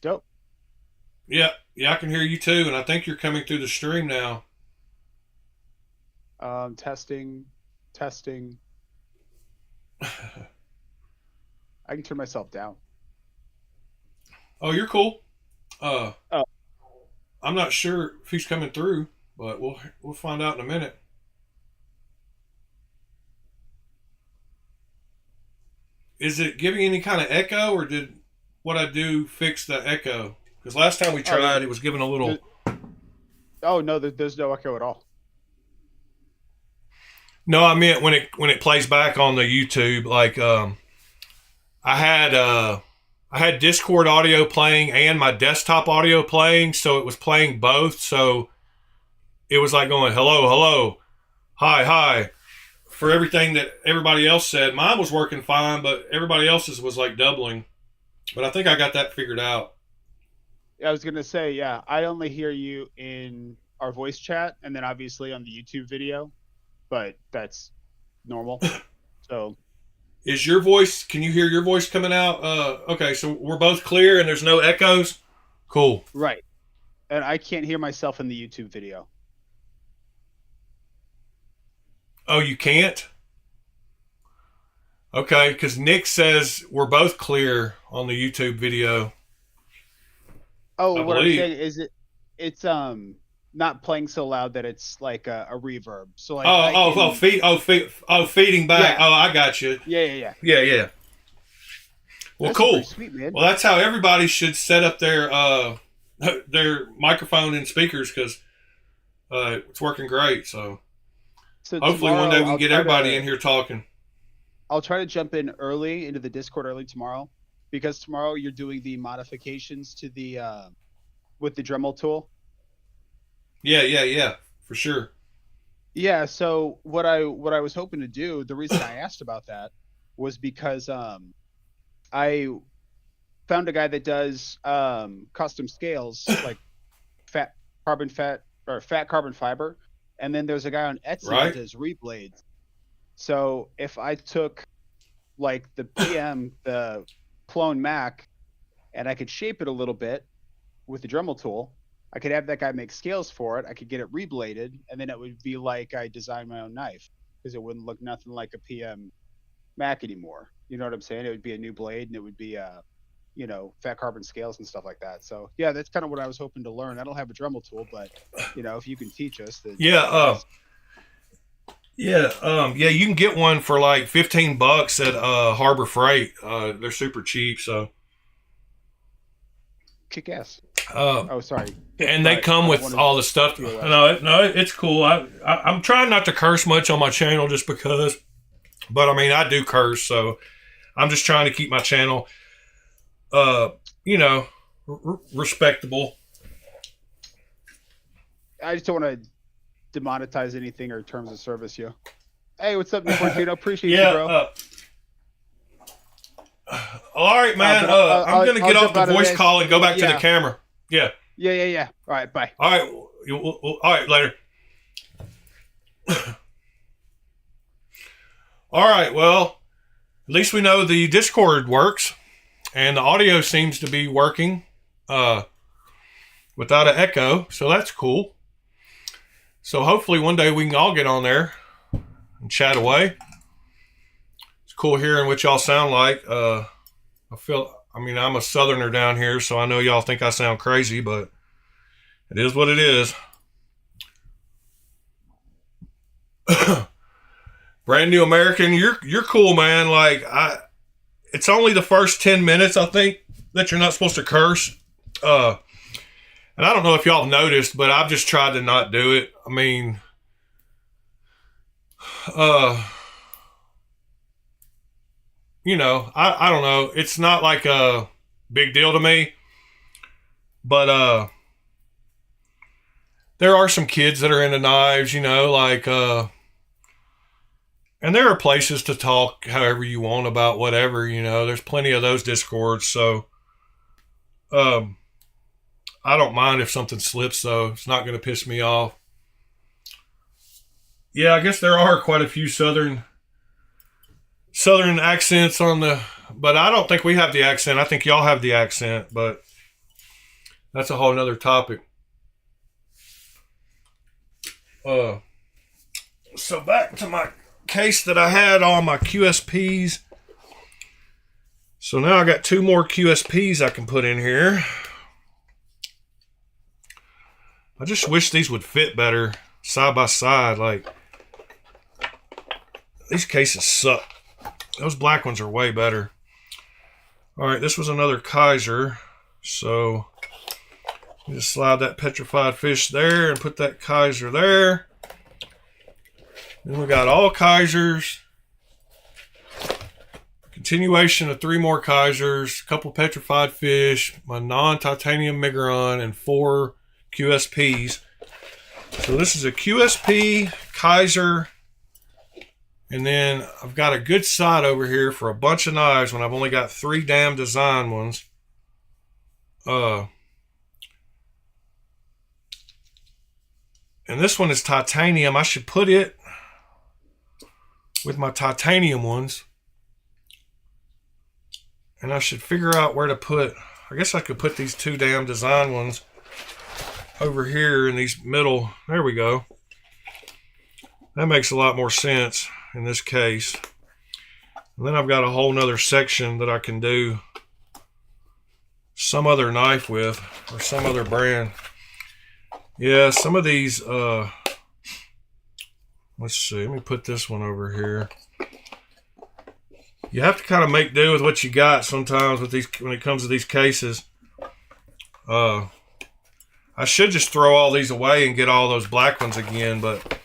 Dope. Yeah, I can hear you too, and I think you're coming through the stream now. Testing. I can turn myself down. Oh, you're cool. Oh. I'm not sure if he's coming through, but we'll find out in a minute. Is it giving any kind of echo, or did what I do fix the echo? Because last time we tried, it was giving a little. Oh no, there's no echo at all. No, I meant when it plays back on the YouTube. Like I had Discord audio playing and my desktop audio playing, so it was playing both. So it was like going hello, hi. For everything that everybody else said, mine was working fine, but everybody else's was like doubling. But I think I got that figured out. I was gonna say, yeah, I only hear you in our voice chat, and then obviously on the YouTube video, but that's normal. So, is your voice? Can you hear your voice coming out? Okay, so we're both clear, and there's no echoes. Cool. Right. And I can't hear myself in the YouTube video. Oh, you can't? Okay, because Nick says we're both clear on the YouTube video, Oh, I what I'm believe. saying is it's not playing so loud that it's like a reverb. So like Oh, I can feeding back. yeah. Oh, I got you. Yeah. Yeah, yeah. Well, This is pretty cool. sweet, man. Well, that's how everybody should set up their microphone and speakers because it's working great. So So hopefully one day tomorrow we can get everybody in here talking. I'll try to jump in early into the Discord early tomorrow because tomorrow you're doing the modifications to the with the Dremel tool. Yeah, for sure. Yeah, so what I was hoping to do, the reason I asked about that was because I found a guy that does custom scales like fat carbon fiber, and then there's a guy on Etsy that Right? does reblades. So if I took like the PM, the clone Mac, and I could shape it a little bit with the Dremel tool, I could have that guy make scales for it. I could get it rebladed, and then it would be like I designed my own knife because it wouldn't look nothing like a PM Mac anymore. You know what I'm saying? It would be a new blade, and it would be fat carbon scales and stuff like that. So yeah, that's kind of what I was hoping to learn. I don't have a Dremel tool, but if you can teach us, then Yeah. awesome. Yeah. You can get one for like $15 at Harbor Freight. They're super cheap. So. Kick ass. Uh, Oh, sorry. and they come with all the stuff. No, it's cool. I'm trying not to curse much on my channel just because, but I mean I do curse, so I'm just trying to keep my channel, respectable. I just don't want to demonetize anything or terms of service, yo. Hey, what's up, Nicortino? Appreciate you, bro. All right, man. I'm gonna get off the voice call and go back to the camera. Yeah. Yeah. All right, bye. All right. All right, later. All right. Well, at least we know the Discord works, and the audio seems to be working without an echo. So that's cool. So hopefully one day we can all get on there and chat away. It's cool hearing what y'all sound like. I'm a southerner down here, so I know y'all think I sound crazy, but it is what it is. Brand new American, you're cool, man. Like it's only the first 10 minutes I think that you're not supposed to curse. And I don't know if y'all have noticed, but I've just tried to not do it. I mean, I don't know. It's not like a big deal to me, but there are some kids that are into knives, and there are places to talk however you want about whatever, there's plenty of those discords. So, I don't mind if something slips though. It's not going to piss me off. Yeah, I guess there are quite a few southern accents but I don't think we have the accent. I think y'all have the accent, but that's a whole nother topic. So back to my case that I had all my QSPs. So now I got 2 more QSPs I can put in here. I just wish these would fit better side by side. Like, these cases suck. Those black ones are way better. All right, this was another Kaiser. So just slide that petrified fish there and put that Kaiser there. Then we got all Kaisers. Continuation of 3 more Kaisers, a couple petrified fish, my non-titanium Migron, and 4 QSPs. So this is a QSP, Kaiser, and then I've got a good side over here for a bunch of knives when I've only got 3 damn design ones. And this one is titanium. I should put it with my titanium ones. And I should figure out where to put I guess I could put these two damn design ones over here in these middle. There we go. That makes a lot more sense in this case. And then I've got a whole nother section that I can do some other knife with, or some other brand. Yeah, some of these, let's see, let me put this one over here. You have to kind of make do with what you got sometimes with these, when it comes to these cases. I should just throw all these away and get all those black ones again, but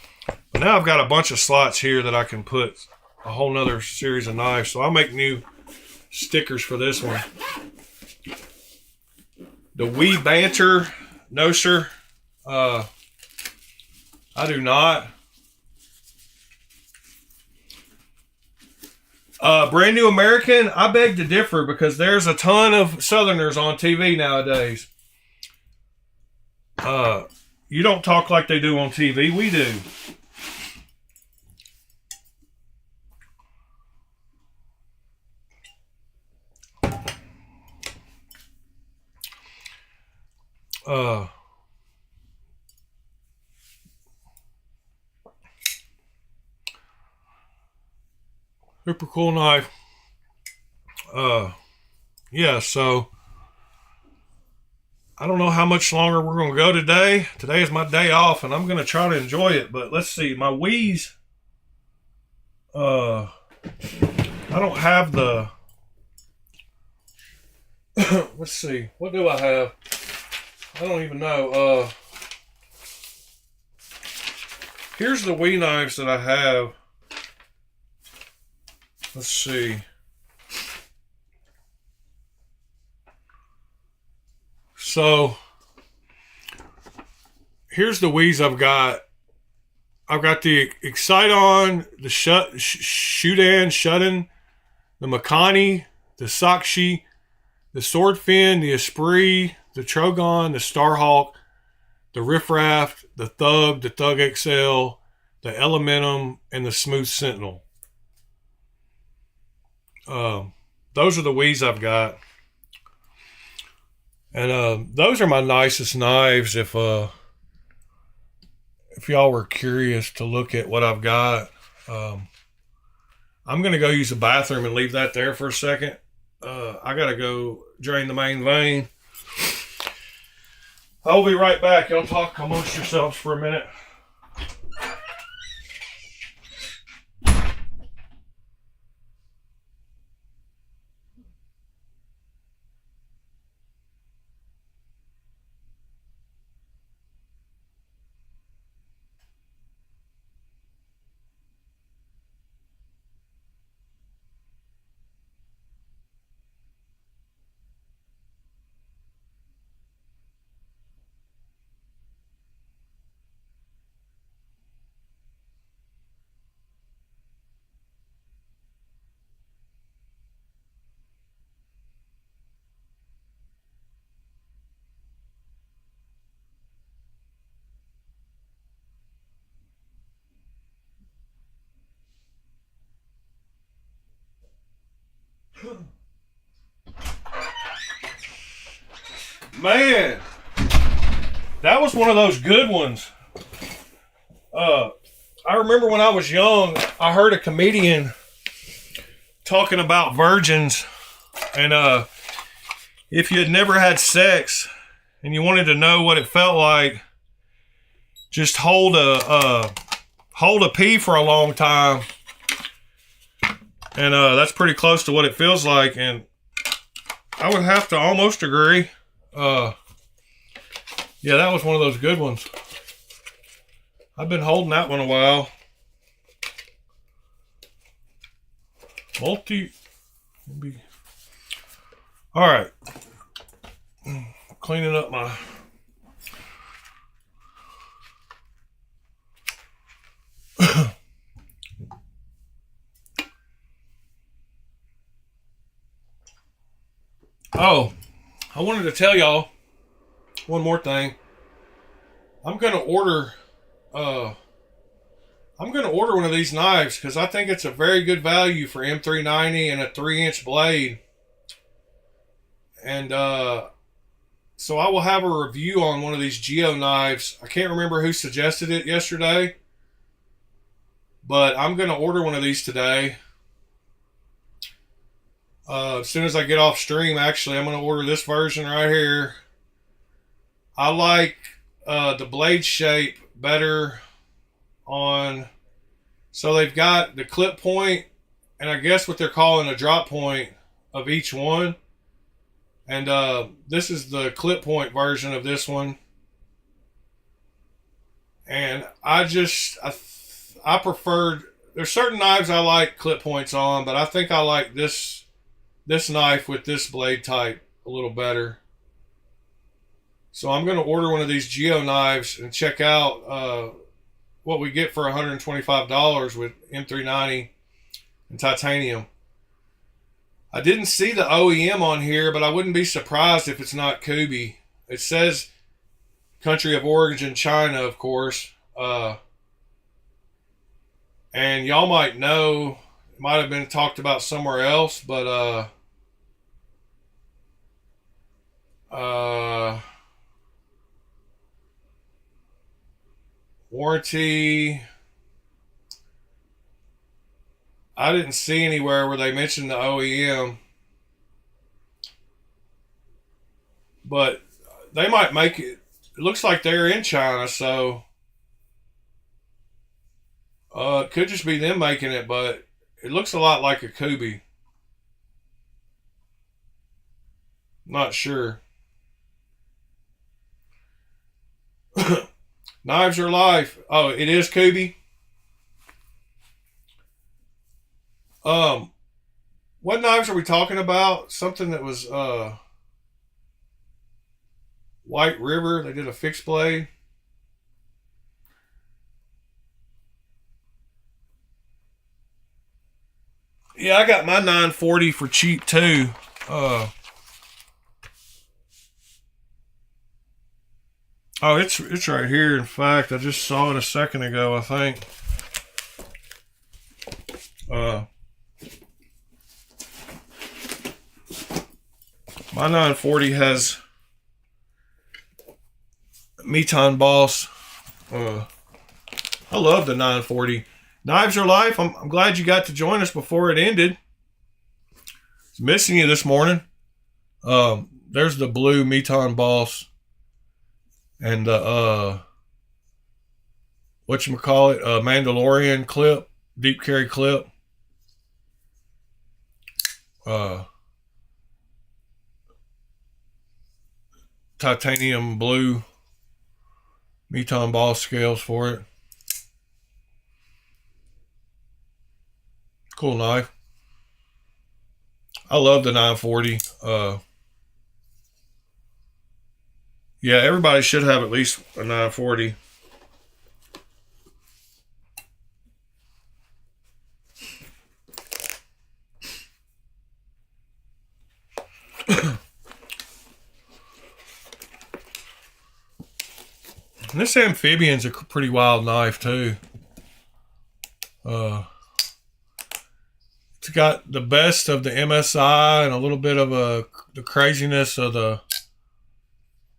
now I've got a bunch of slots here that I can put a whole nother series of knives. So I'll make new stickers for this one. The Wee Banter, no sir. I do not. Brand New American, I beg to differ because there's a ton of Southerners on TV nowadays. You don't talk like they do on TV. We do. Super cool knife. Yeah, so I don't know how much longer we're going to go today. Today is my day off, and I'm going to try to enjoy it. But let's see, my Wii's. I don't have the. Let's see, what do I have? I don't even know. Here's the Wii knives that I have. Let's see. So here's the Wii's I've got. I've got the Excite-On, the Shuden, the Makani, the Sakshi, the Swordfin, the Esprit, the Trogon, the Starhawk, the Riffraff, the Thug XL, the Elementum, and the Smooth Sentinel. Those are the Wii's I've got. And those are my nicest knives if y'all were curious to look at what I've got. I'm going to go use the bathroom and leave that there for a second. I got to go drain the main vein. I'll be right back. Y'all talk amongst yourselves for a minute. Man, that was one of those good ones. I remember when I was young, I heard a comedian talking about virgins, and if you had never had sex and you wanted to know what it felt like, just hold a pee for a long time, and that's pretty close to what it feels like. And I would have to almost agree. Yeah, that was one of those good ones. I've been holding that one a while. All right. Cleaning up my... Oh, I wanted to tell y'all one more thing. I'm gonna order one of these knives because I think it's a very good value for M390 and a 3-inch blade. And so I will have a review on one of these Geo knives. I can't remember who suggested it yesterday, but I'm going to order one of these today. As soon as I get off stream, actually, I'm going to order this version right here. I like the blade shape better on. So they've got the clip point, and I guess what they're calling a drop point of each one. And this is the clip point version of this one. And I preferred, there's certain knives I like clip points on, but I think I like this knife with this blade type a little better. So I'm going to order one of these Geo knives and check out what we get for $125 with M390 and titanium. I didn't see the OEM on here, but I wouldn't be surprised if it's not Kubi. It says country of origin China, of course. And y'all might know, it might have been talked about somewhere else, but warranty, I didn't see anywhere where they mentioned the OEM, but they might make it. It looks like they're in China, so it could just be them making it, but it looks a lot like a Kubi. Not sure. Knives are life. Oh, it is Kubi. What knives are we talking about? Something that was White River. They did a fixed blade. Yeah, I got my 940 for cheap too. Oh, it's right here. In fact, I just saw it a second ago, I think. My 940 has Meton Boss. I love the 940. Knives are life. I'm glad you got to join us before it ended. I was missing you this morning. There's the blue Meton Boss and whatchamacallit, Mandalorian clip, deep carry clip. Titanium blue Meton Boss scales for it. Cool knife. I love the 940. Yeah, everybody should have at least a 940. And this amphibian's a pretty wild knife too. It's got the best of the MSI and a little bit of the craziness of the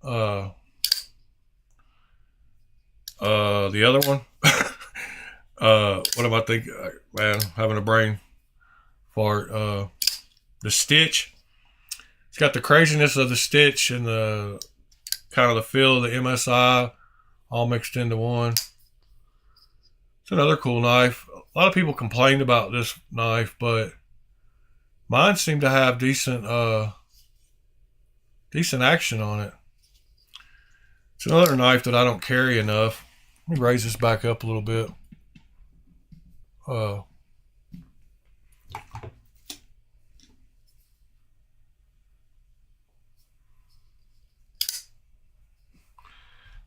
other one. What am I thinking? Man, I'm having a brain fart. The Stitch. It's got the craziness of the Stitch and the kind of the feel of the MSI all mixed into one. It's another cool knife. A lot of people complained about this knife, but mine seemed to have decent action on it. It's another knife that I don't carry enough. Let me raise this back up a little bit.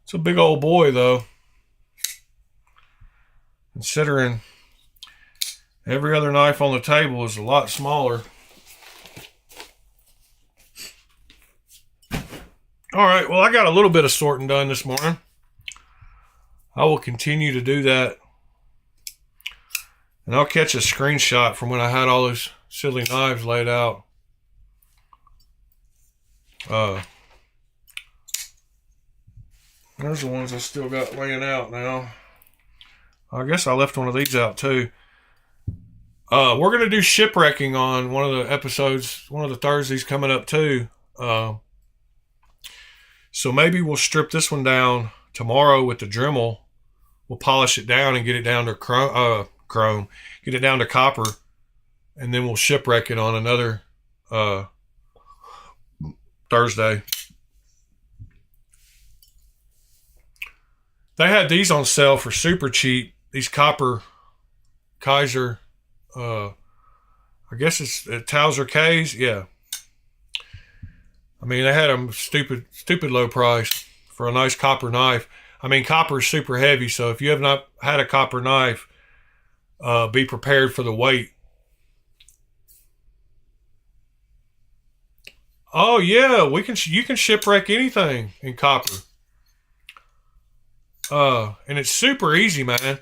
It's a big old boy, though. Considering every other knife on the table is a lot smaller. All right, well, I got a little bit of sorting done this morning. I will continue to do that. And I'll catch a screenshot from when I had all those silly knives laid out. There's the ones I still got laying out now. I guess I left one of these out too. We're going to do shipwrecking on one of the episodes, one of the Thursdays coming up too. So maybe we'll strip this one down tomorrow with the Dremel. We'll polish it down and get it down to chrome, get it down to copper, and then we'll shipwreck it on another Thursday. They had these on sale for super cheap. These copper Kaiser, I guess it's Towser K's. Yeah. I mean, they had them stupid low price for a nice copper knife. I mean, copper is super heavy, so if you have not had a copper knife, be prepared for the weight. Oh yeah, you can shipwreck anything in copper. And it's super easy, man.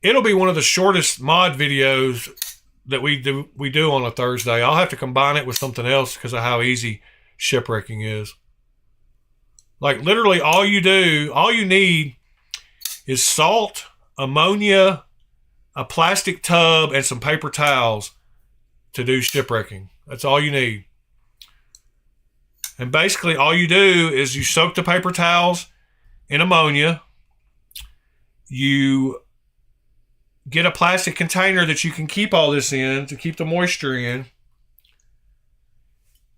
It'll be one of the shortest mod videos that we do on a Thursday. I'll have to combine it with something else because of how easy shipwrecking is. Like literally all you need is salt, ammonia, a plastic tub, and some paper towels to do shipwrecking. That's all you need. And basically all you do is you soak the paper towels in ammonia. You get a plastic container that you can keep all this in to keep the moisture in.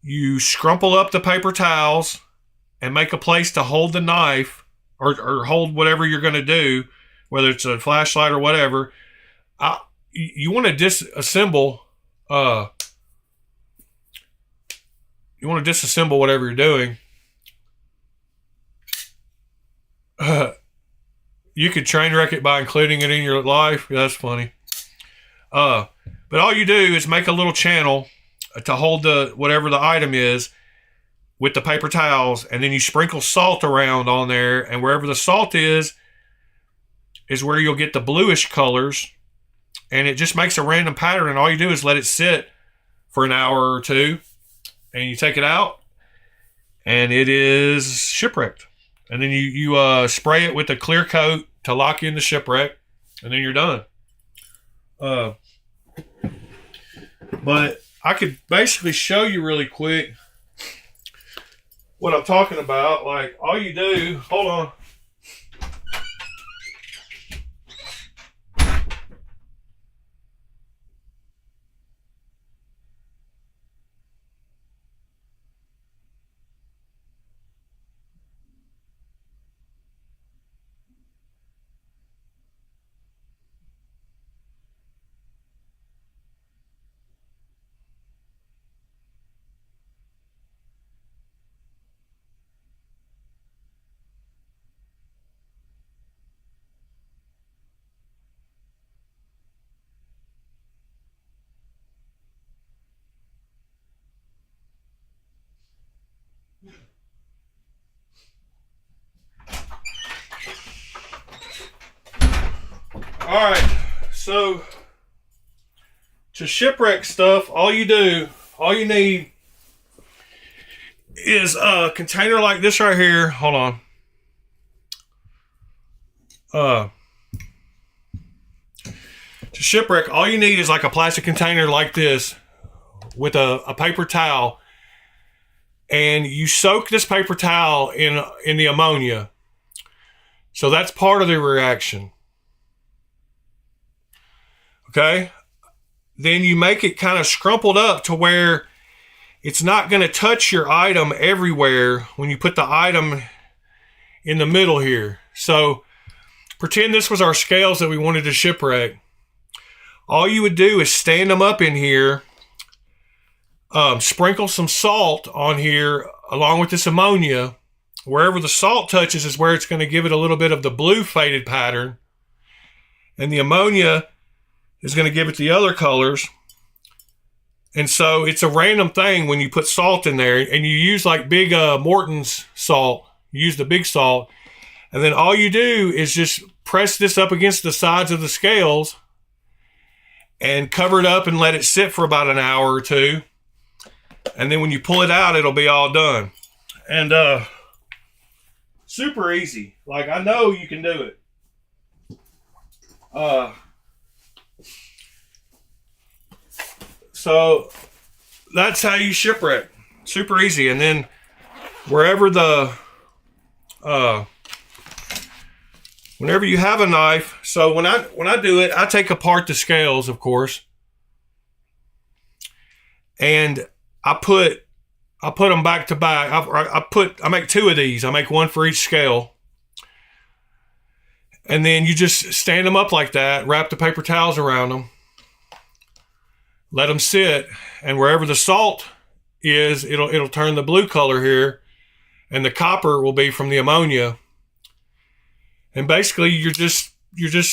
You scrumple up the paper towels and make a place to hold the knife or hold whatever you're going to do, whether it's a flashlight or whatever. You want to disassemble. You want to disassemble whatever you're doing. You could train wreck it by including it in your life. Yeah, that's funny. But all you do is make a little channel to hold whatever the item is with the paper towels, and then you sprinkle salt around on there, and wherever the salt is where you'll get the bluish colors, and it just makes a random pattern, and all you do is let it sit for an hour or two, and you take it out, and it is shipwrecked. And then you spray it with a clear coat to lock in the shipwreck, and then you're done. But I could basically show you really quick what I'm talking about. Like, all you do, hold on. All right, so to shipwreck stuff, all you need is a container like this right here. Hold on. To shipwreck, all you need is like a plastic container like this with a paper towel, and you soak this paper towel in the ammonia. So that's part of the reaction. Okay? Then you make it kind of scrumpled up to where it's not going to touch your item everywhere when you put the item in the middle here. So pretend this was our scales that we wanted to shipwreck. All you would do is stand them up in here, sprinkle some salt on here along with this ammonia. Wherever the salt touches is where it's going to give it a little bit of the blue faded pattern. And the ammonia is going to give it the other colors. And so it's a random thing when you put salt in there, and you use like big Morton's salt. You use the big salt. And then all you do is just press this up against the sides of the scales and cover it up and let it sit for about an hour or two. And then when you pull it out, it'll be all done. And super easy. Like, I know you can do it. So that's how you shipwreck. Super easy. And then wherever whenever you have a knife, so when I do it, I take apart the scales, of course, and I put them back to back. I make two of these. I make one for each scale. And then you just stand them up like that, wrap the paper towels around them, let them sit, and wherever the salt is, it'll turn the blue color here, and the copper will be from the ammonia. And basically, you're just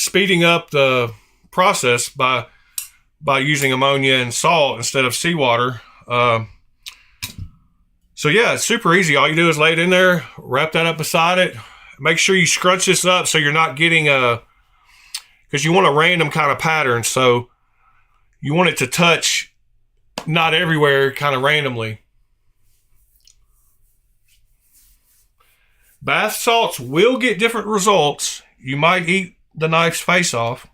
speeding up the process by using ammonia and salt instead of seawater. So yeah, it's super easy. All you do is lay it in there, wrap that up beside it. Make sure you scrunch this up so you're not getting because you want a random kind of pattern. So you want it to touch not everywhere, kind of randomly. Bath salts will get different results. You might eat the knife's face off.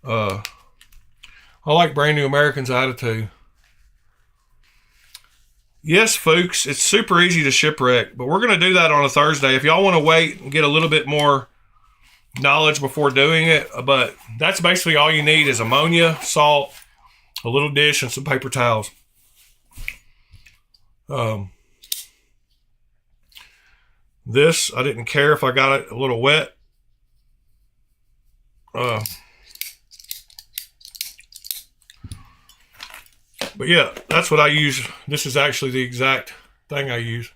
I like Brand New American's attitude. Yes, folks, it's super easy to shipwreck, but we're going to do that on a Thursday. If y'all want to wait and get a little bit more knowledge before doing it, but that's basically all you need is ammonia, salt, a little dish, and some paper towels. This, I didn't care if I got it a little wet. But yeah, that's what I use. This is actually the exact thing I use.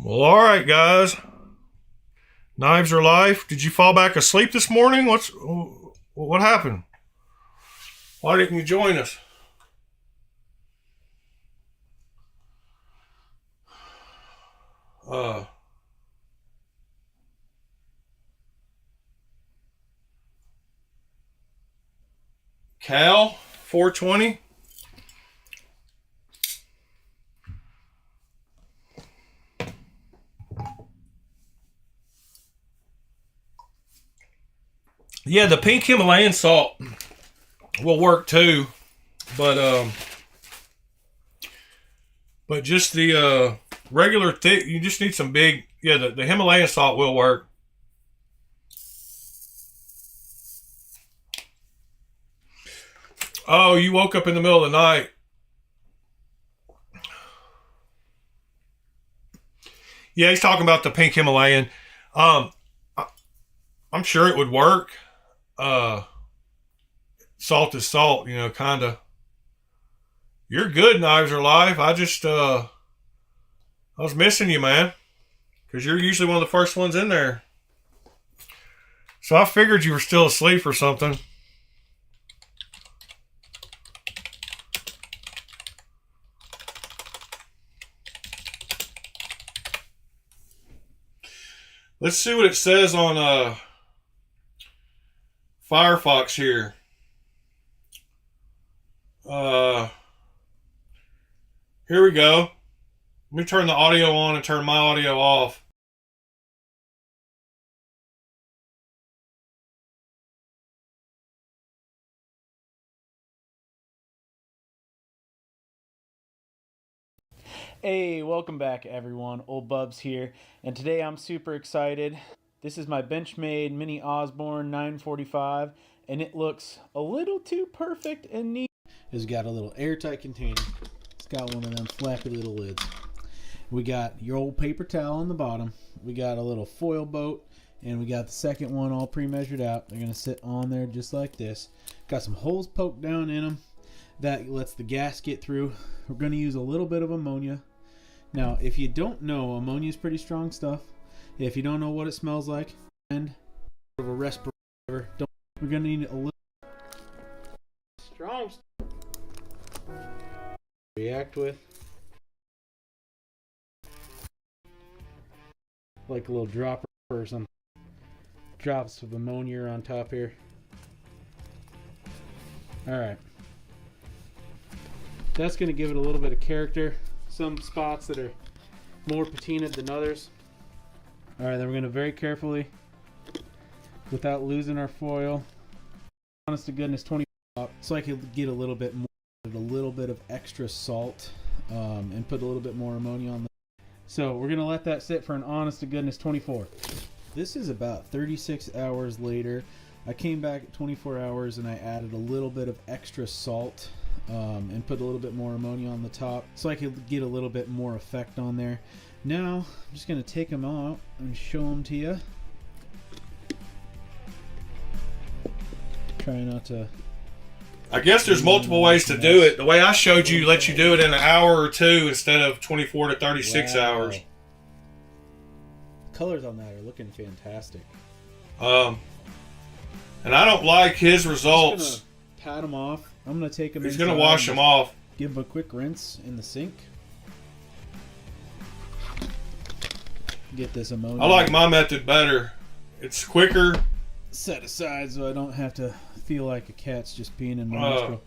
Well, all right, guys. Knives are life. Did you fall back asleep this morning? What happened? Why didn't you join us? Cal 420. Yeah, the pink Himalayan salt will work too, but just the regular thick, you just need some big. Yeah, the Himalayan salt will work. Oh, you woke up in the middle of the night. Yeah, he's talking about the pink Himalayan. I'm sure it would work. Salt is salt, kind of. You're good, Knives Are Live. I was missing you, man, because you're usually one of the first ones in there. So I figured you were still asleep or something. Let's see what it says on Firefox here. Here we go. Let me turn the audio on and turn my audio off. Hey, welcome back everyone. Old Bubs here, and today I'm super excited. This is my Benchmade Mini Osborne 945, and it looks a little too perfect and neat. It's got a little airtight container. It's got one of them flappy little lids. We got your old paper towel on the bottom. We got a little foil boat, and we got the second one all pre-measured out. They're going to sit on there just like this. Got some holes poked down in them. That lets the gas get through. We're going to use a little bit of ammonia. Now, if you don't know, ammonia is pretty strong stuff. If you don't know what it smells like, and of a respirator, we're going to need a little strong stuff to react with. Like a little dropper or something. drops of ammonia on top here. Alright. That's going to give it a little bit of character. Some spots that are more patinaed than others. Alright, then we're going to very carefully, without losing our foil, honest to goodness 20 so I could get a little bit of extra salt and put a little bit more ammonia on the. So we're going to let that sit for an honest to goodness 24. This is about 36 hours later. I came back at 24 hours and I added a little bit of extra salt and put a little bit more ammonia on the top so I could get a little bit more effect on there. Now I'm just going to take them out and show them to you. Try not to. I guess there's multiple ways to do it. The way I showed you lets you do it in an hour or two instead of 24 to 36 hours. Colors on that are looking fantastic. And I don't like his results. I'm just gonna pat them off. I'm gonna take them. He's gonna wash them off. Give them a quick rinse in the sink. Get this ammonia. I like my method better. It's quicker. Set aside so I don't have to feel like a cat's just peeing in my nostril.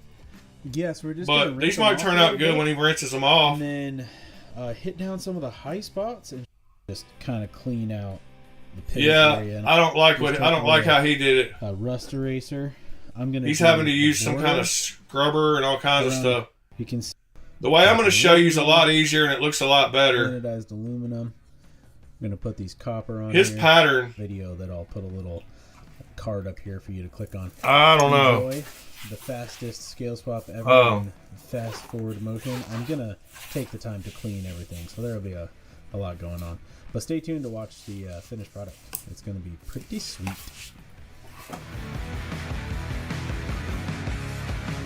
Yes, we're just. But these might turn out good when he rinses them off. And then hit down some of the high spots and just kind of clean out the pit area. I don't like how he did it. A rust eraser. He's having to use some kind of scrubber and all kinds of stuff. You can see the way I'm going to show you is a lot easier and it looks a lot better. Anodized aluminum. I'm going to put these copper on his here. Pattern Video that I'll put a little card up here for you to click on. I don't know. Enjoy the fastest scale swap ever in fast forward motion. I'm going to take the time to clean everything, so there'll be a lot going on. But stay tuned to watch the finished product. It's going to be pretty sweet.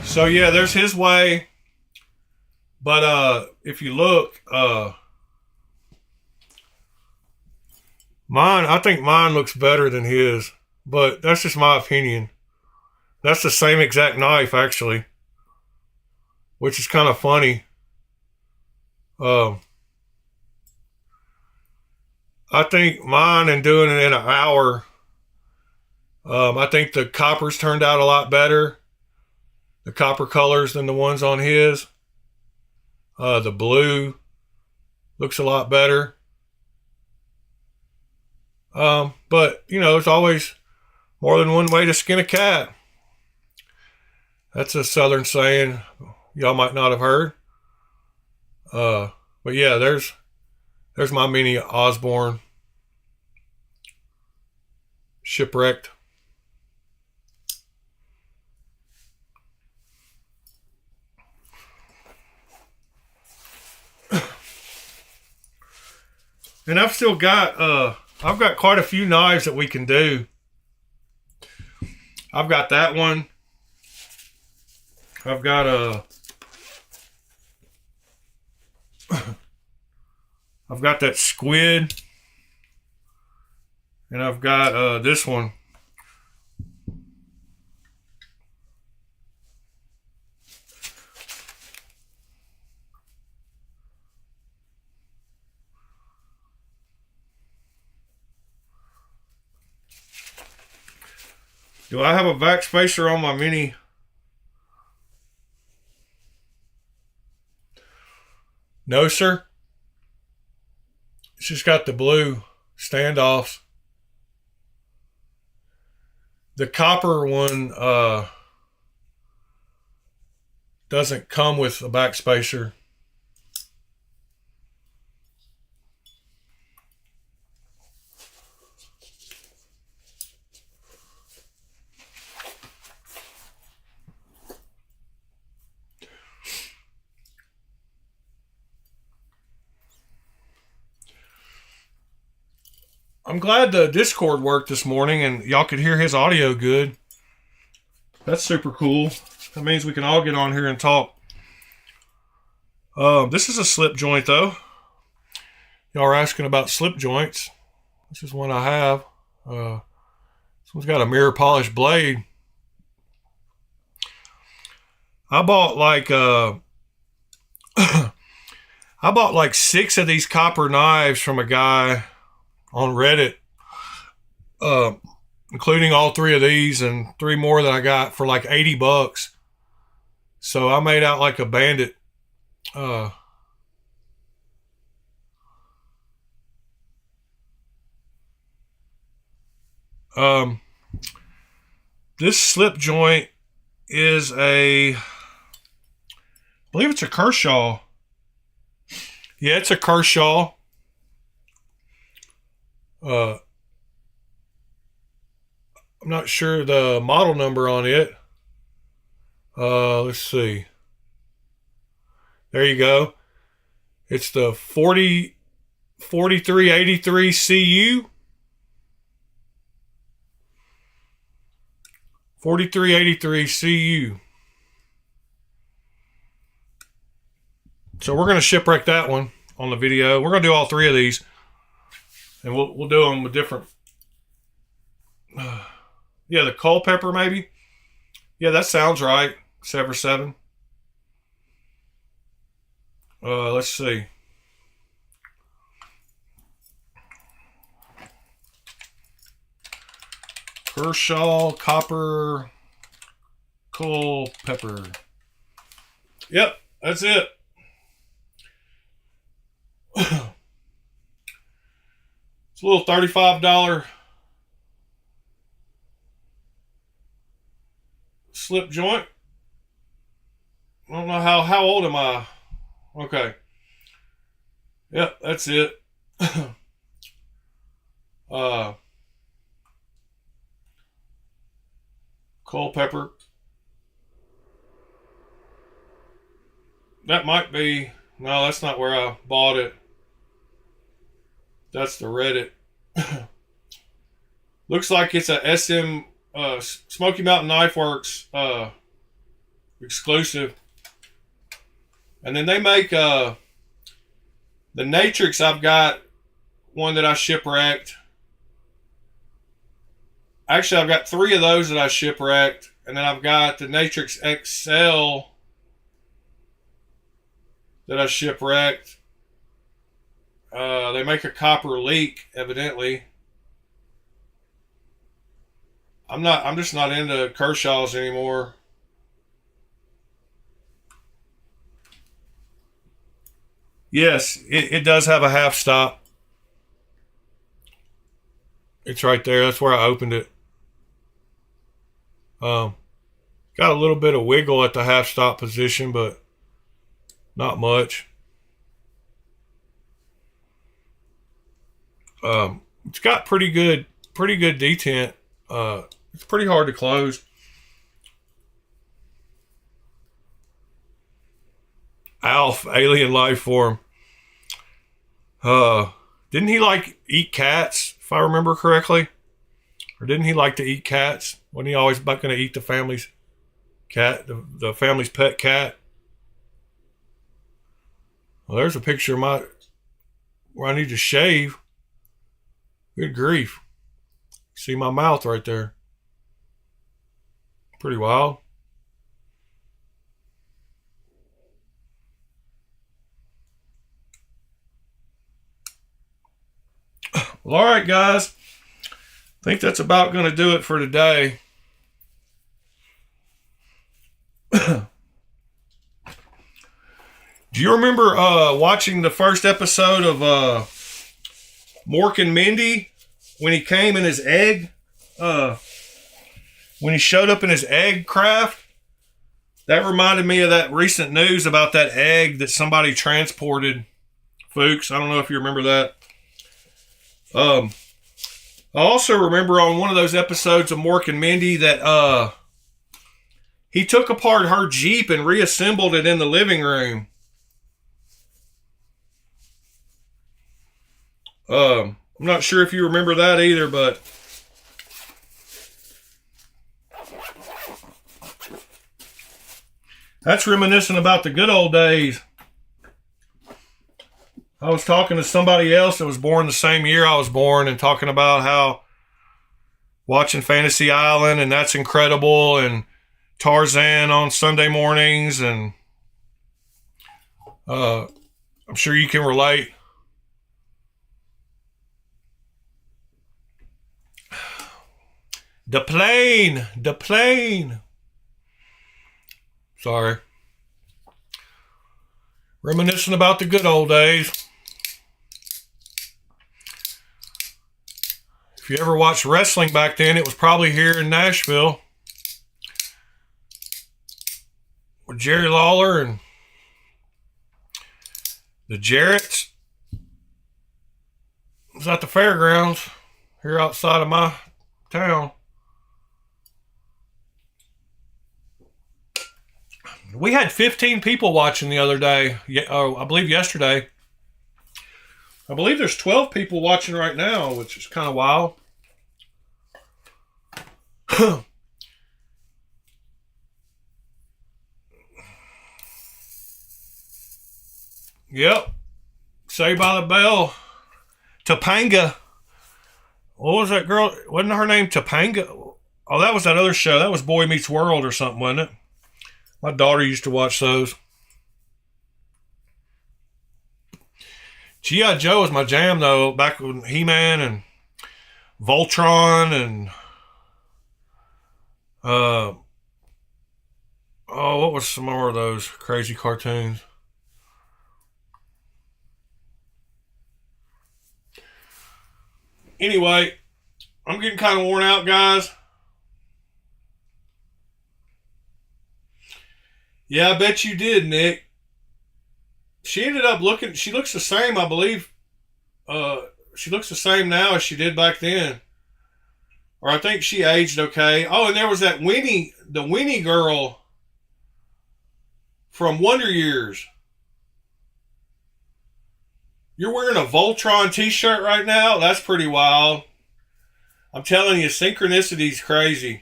So yeah, there's his way. But if you look, I think mine looks better than his. But that's just my opinion. That's the same exact knife, actually. Which is kind of funny. I think mine and doing it in an hour, I think the coppers turned out a lot better. The copper colors than the ones on his. The blue looks a lot better. But, you know, there's always more than one way to skin a cat. That's a southern saying y'all might not have heard. But yeah, there's my mini Osborne. Shipwrecked. And I've still got I've got quite a few knives that we can do. I've got that one. I've got I've got that squid. And I've got this one. Do I have a back spacer on my mini? No, sir. It's just got the blue standoffs. The copper one doesn't come with a back spacer. I'm glad the Discord worked this morning and y'all could hear his audio good. That's super cool. That means we can all get on here and talk. This is a slip joint though. Y'all are asking about slip joints. This is one I have. This one's got a mirror polished blade. I bought like I bought like 6 of these copper knives from a guy on Reddit. including all 3 of these and 3 more that I got for like $80. So I made out like a bandit. This slip joint is I believe it's a Kershaw. Yeah, it's a Kershaw. I'm not sure the model number on it. Let's see. There you go. It's the 4383 CU. 4383 CU. So we're going to shipwreck that one on the video. We're going to do all 3 of these. And we'll do them with different... yeah, the Culpeper maybe. Yeah, that sounds right. 7/7. Let's see. Kershaw, copper, Culpeper. Yep, that's it. It's a little $35 slip joint. I don't know how old am I? Okay. Yep, that's it. Culpeper. That might be... No, that's not where I bought it. That's the Reddit. Looks like it's a SM Smoky Mountain Knife Works exclusive. And then they make the Natrix. I've got one that I shipwrecked. Actually, I've got 3 of those that I shipwrecked. And then I've got the Natrix XL that I shipwrecked. They make a copper leak, evidently. I'm just not into Kershaws anymore. Yes, it does have a half stop. It's right there. That's where I opened it. Got a little bit of wiggle at the half stop position, but not much. It's got pretty good detent. It's pretty hard to close. Alf, alien life form. Didn't he like eat cats, if I remember correctly? Or didn't he like to eat cats? Wasn't he always about going to eat the family's cat, the family's pet cat? Well, there's a picture of where I need to shave. Good grief. See my mouth right there. Pretty wild. Well, all right, guys. I think that's about going to do it for today. Do you remember watching the first episode of Mork and Mindy when he came in his egg? When he showed up in his egg craft? That reminded me of that recent news about that egg that somebody transported. Fuchs, I don't know if you remember that. I also remember on one of those episodes of Mork and Mindy that he took apart her Jeep and reassembled it in the living room. I'm not sure if you remember that either, but that's reminiscent about the good old days. I was talking to somebody else that was born the same year I was born and talking about how watching Fantasy Island and That's Incredible and Tarzan on Sunday mornings, and I'm sure you can relate. The plane. The plane. Sorry. Reminiscing about the good old days. If you ever watched wrestling back then, it was probably here in Nashville. With Jerry Lawler and the Jarretts. It was at the fairgrounds here outside of my town. We had 15 people watching the other day. I believe yesterday. I believe there's 12 people watching right now, which is kind of wild. Yep. Saved by the Bell. Topanga. What was that girl? Wasn't her name Topanga? Oh, that was that other show. That was Boy Meets World or something, wasn't it? My daughter used to watch those. G.I. Joe was my jam, though, back when He-Man and Voltron and... what was some more of those crazy cartoons? Anyway, I'm getting kind of worn out, guys. Yeah, I bet you did, Nick. She ended up looking... She looks the same, I believe. She looks the same now as she did back then. Or I think she aged okay. Oh, and there was that Winnie... The Winnie girl from Wonder Years. You're wearing a Voltron t-shirt right now? That's pretty wild. I'm telling you, synchronicity's crazy.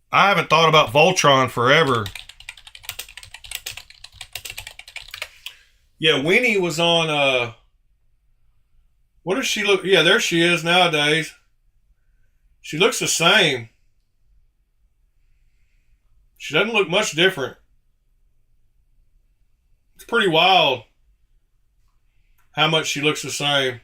I haven't thought about Voltron forever. Yeah, Winnie was on, what does she look? Yeah, there she is nowadays. She looks the same. She doesn't look much different. It's pretty wild how much she looks the same.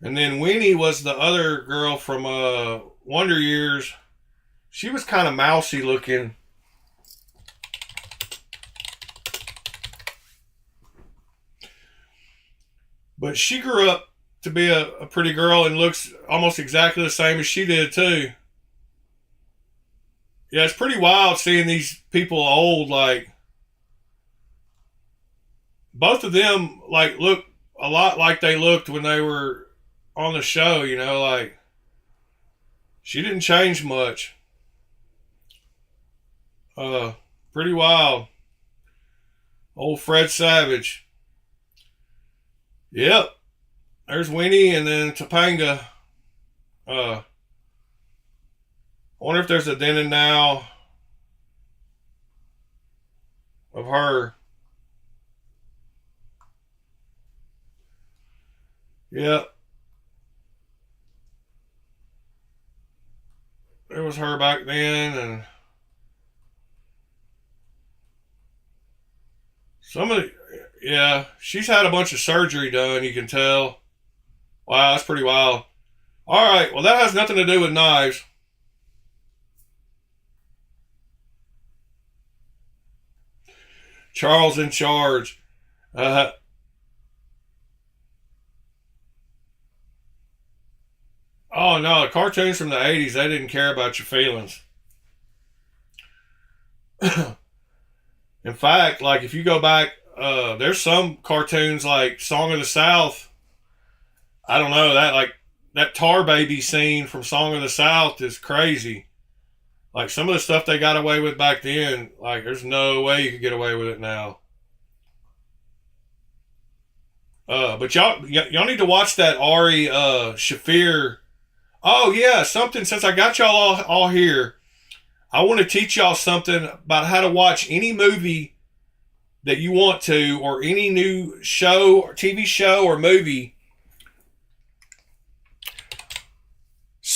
And then Winnie was the other girl from Wonder Years. She was kind of mousy looking. But she grew up to be a pretty girl and looks almost exactly the same as she did too. Yeah, it's pretty wild seeing these people old. Like, both of them like look a lot like they looked when they were on the show, you know, like she didn't change much. Pretty wild. Old Fred Savage. Yep. There's Winnie and then Topanga. I wonder if there's a then and now of her. Yep. There was her back then, and some of the, yeah, she's had a bunch of surgery done, you can tell. Wow, that's pretty wild. All right, well, that has nothing to do with knives. Charles in charge. Oh, no, the cartoons from the 80s, they didn't care about your feelings. In fact, like, if you go back, there's some cartoons like Song of the South. I don't know, that Tar Baby scene from Song of the South is crazy. Like, some of the stuff they got away with back then, like, there's no way you could get away with it now. But y'all need to watch that Ari Shafir. Oh, yeah, something, since I got y'all all here, I want to teach y'all something about how to watch any movie that you want to, or any new show, or TV show, or movie.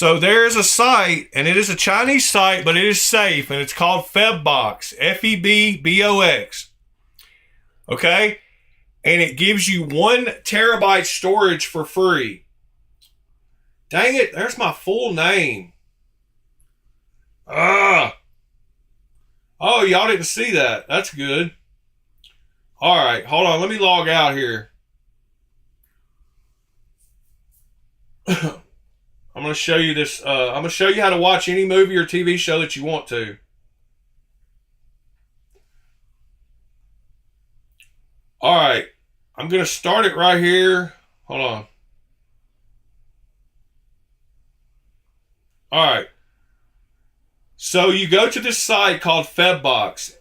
So there is a site, and it is a Chinese site, but it is safe, and it's called Febbox, Febbox. Okay? And it gives you 1 terabyte storage for free. Dang it, there's my full name. Oh, y'all didn't see that. That's good. All right, hold on. Let me log out here. I'm going to show you this. I'm going to show you how to watch any movie or TV show that you want to. All right. I'm going to start it right here. Hold on. All right. So you go to this site called Febbox.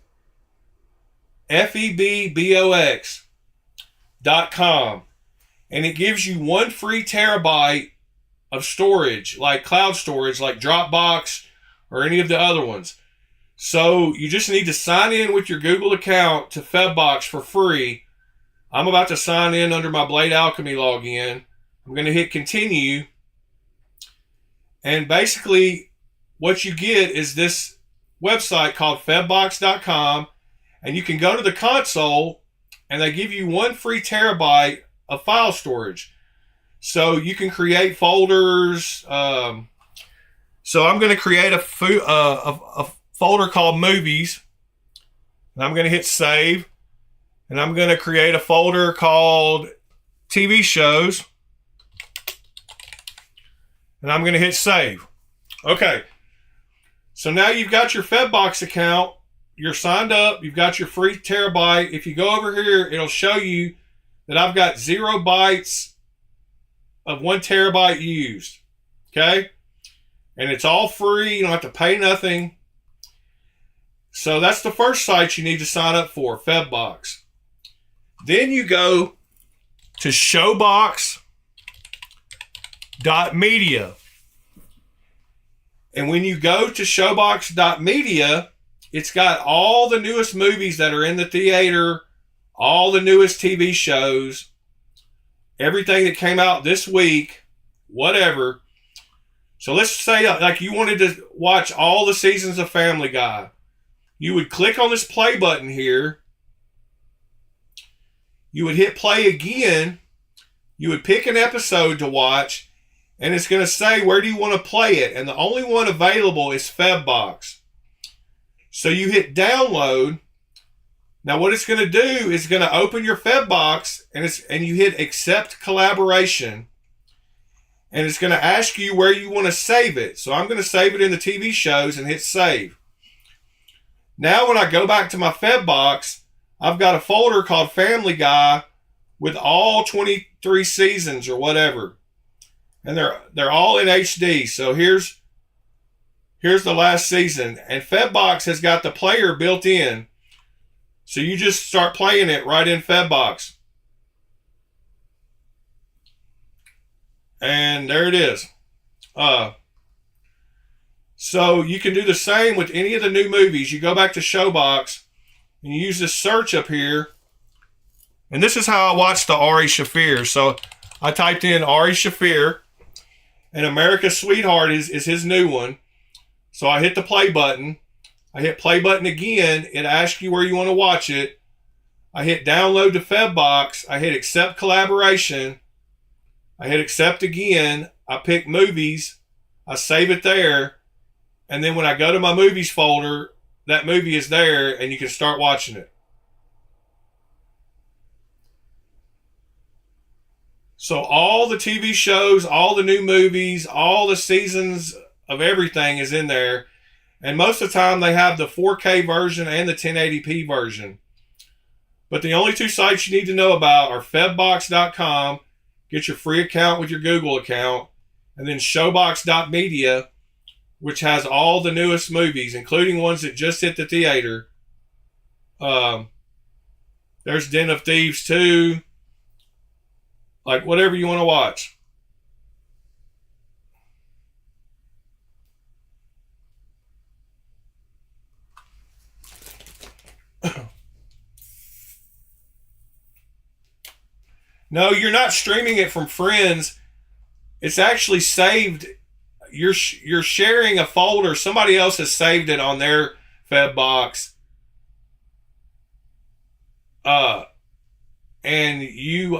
Febbox.com. And it gives you 1 free terabyte of storage, like cloud storage, like Dropbox or any of the other ones. So you just need to sign in with your Google account to Febbox for free. I'm about to sign in under my Blade Alchemy login. I'm going to hit continue. And basically what you get is this website called Febbox.com. And you can go to the console and they give you 1 free terabyte of file storage. So you can create folders. So I'm going to create a folder called movies. And I'm going to hit save. And I'm going to create a folder called TV shows. And I'm going to hit save. Okay. So now you've got your Febbox account. You're signed up. You've got your free terabyte. If you go over here, it'll show you that I've got 0 bytes of 1 terabyte used. Okay? And it's all free. You don't have to pay nothing. So that's the first site you need to sign up for, Febbox. Then you go to showbox.media. And when you go to showbox.media, it's got all the newest movies that are in the theater, all the newest TV shows, everything that came out this week, whatever. So let's say like you wanted to watch all the seasons of Family Guy. You would click on this play button here. You would hit play again. You would pick an episode to watch. And it's going to say, where do you want to play it? And the only one available is Febbox. So you hit download. Now what it's going to do is going to open your Febbox and you hit accept collaboration. And it's going to ask you where you want to save it. So I'm going to save it in the TV shows and hit save. Now when I go back to my Febbox, I've got a folder called Family Guy with all 23 seasons or whatever. And they're all in HD. So here's the last season. And Febbox has got the player built in. So you just start playing it right in Febbox. And there it is. So you can do the same with any of the new movies. You go back to Showbox and you use this search up here. And this is how I watched the Ari Shaffir. So I typed in Ari Shaffir. And America's Sweetheart is his new one. So I hit the play button. I hit play button again. It asks you where you want to watch it. I hit download to Febbox. I hit accept collaboration. I hit accept again. I pick movies. I save it there. And then when I go to my movies folder, that movie is there and you can start watching it. So all the TV shows, all the new movies, all the seasons of everything is in there. And most of the time they have the 4K version and the 1080p version. But the only 2 sites you need to know about are Febbox.com, get your free account with your Google account, and then Showbox.media, which has all the newest movies, including ones that just hit the theater. There's Den of Thieves 2. Like whatever you want to watch. No, you're not streaming it from friends. It's actually saved. you're sharing a folder. Somebody else has saved it on their Fed box. And you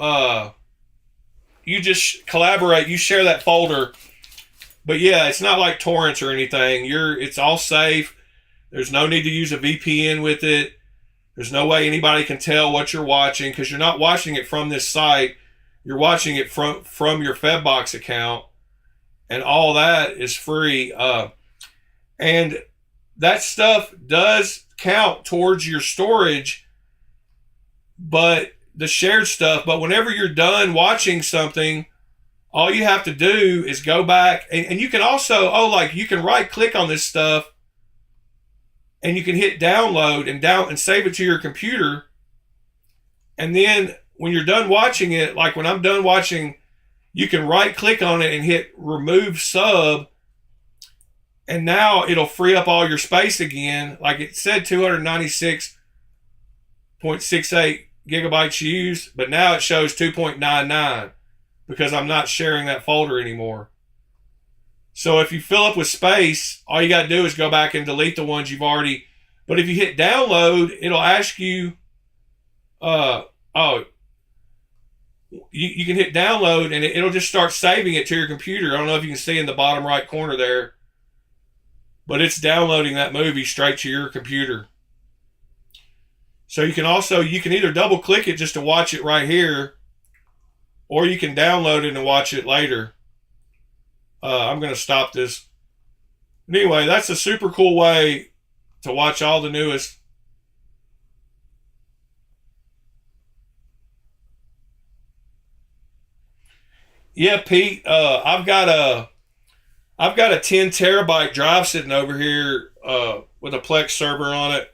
just collaborate. You share that folder. But yeah, it's not like torrents or anything. It's all safe. There's no need to use a VPN with it. There's no way anybody can tell what you're watching because you're not watching it from this site. You're watching it from your Fedbox account, and all that is free. And that stuff does count towards your storage, but the shared stuff. But whenever you're done watching something, all you have to do is go back, and you can also, you can right click on this stuff and you can hit download and save it to your computer. And then when you're done watching it, like when I'm done watching, you can right click on it and hit remove sub. And now it'll free up all your space again. Like it said 296.68 gigabytes used, but now it shows 2.99 because I'm not sharing that folder anymore. So if you fill up with space, all you got to do is go back and delete the ones you've already. But if you hit download, it'll ask you, you can hit download and it'll just start saving it to your computer. I don't know if you can see in the bottom right corner there, but it's downloading that movie straight to your computer. So you can either double click it just to watch it right here, or you can download it and watch it later. I'm going to stop this. But anyway, that's a super cool way to watch all the newest. Yeah, Pete, I've got a 10 terabyte drive sitting over here with a Plex server on it.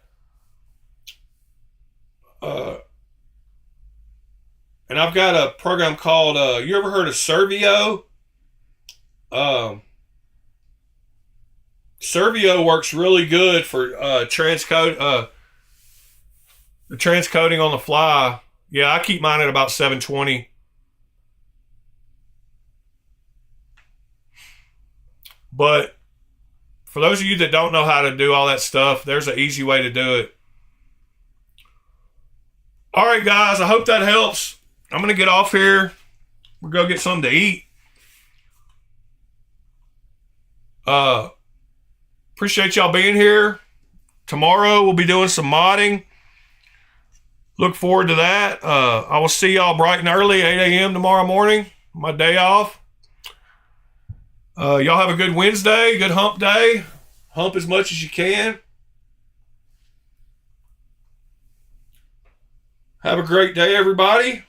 And I've got a program called, you ever heard of Servio? Servio works really good for the transcoding on the fly. Yeah, I keep mine at about 720. But for those of you that don't know how to do all that stuff, there's an easy way to do it. All right, guys, I hope that helps. I'm going to get off here. We'll go get something to eat. Appreciate y'all being here. Tomorrow we'll be doing some modding. Look forward to that. I will see y'all bright and early, 8 a.m. tomorrow morning. My day off. Y'all have a good Wednesday, good hump day. Hump as much as you can. Have a great day, everybody.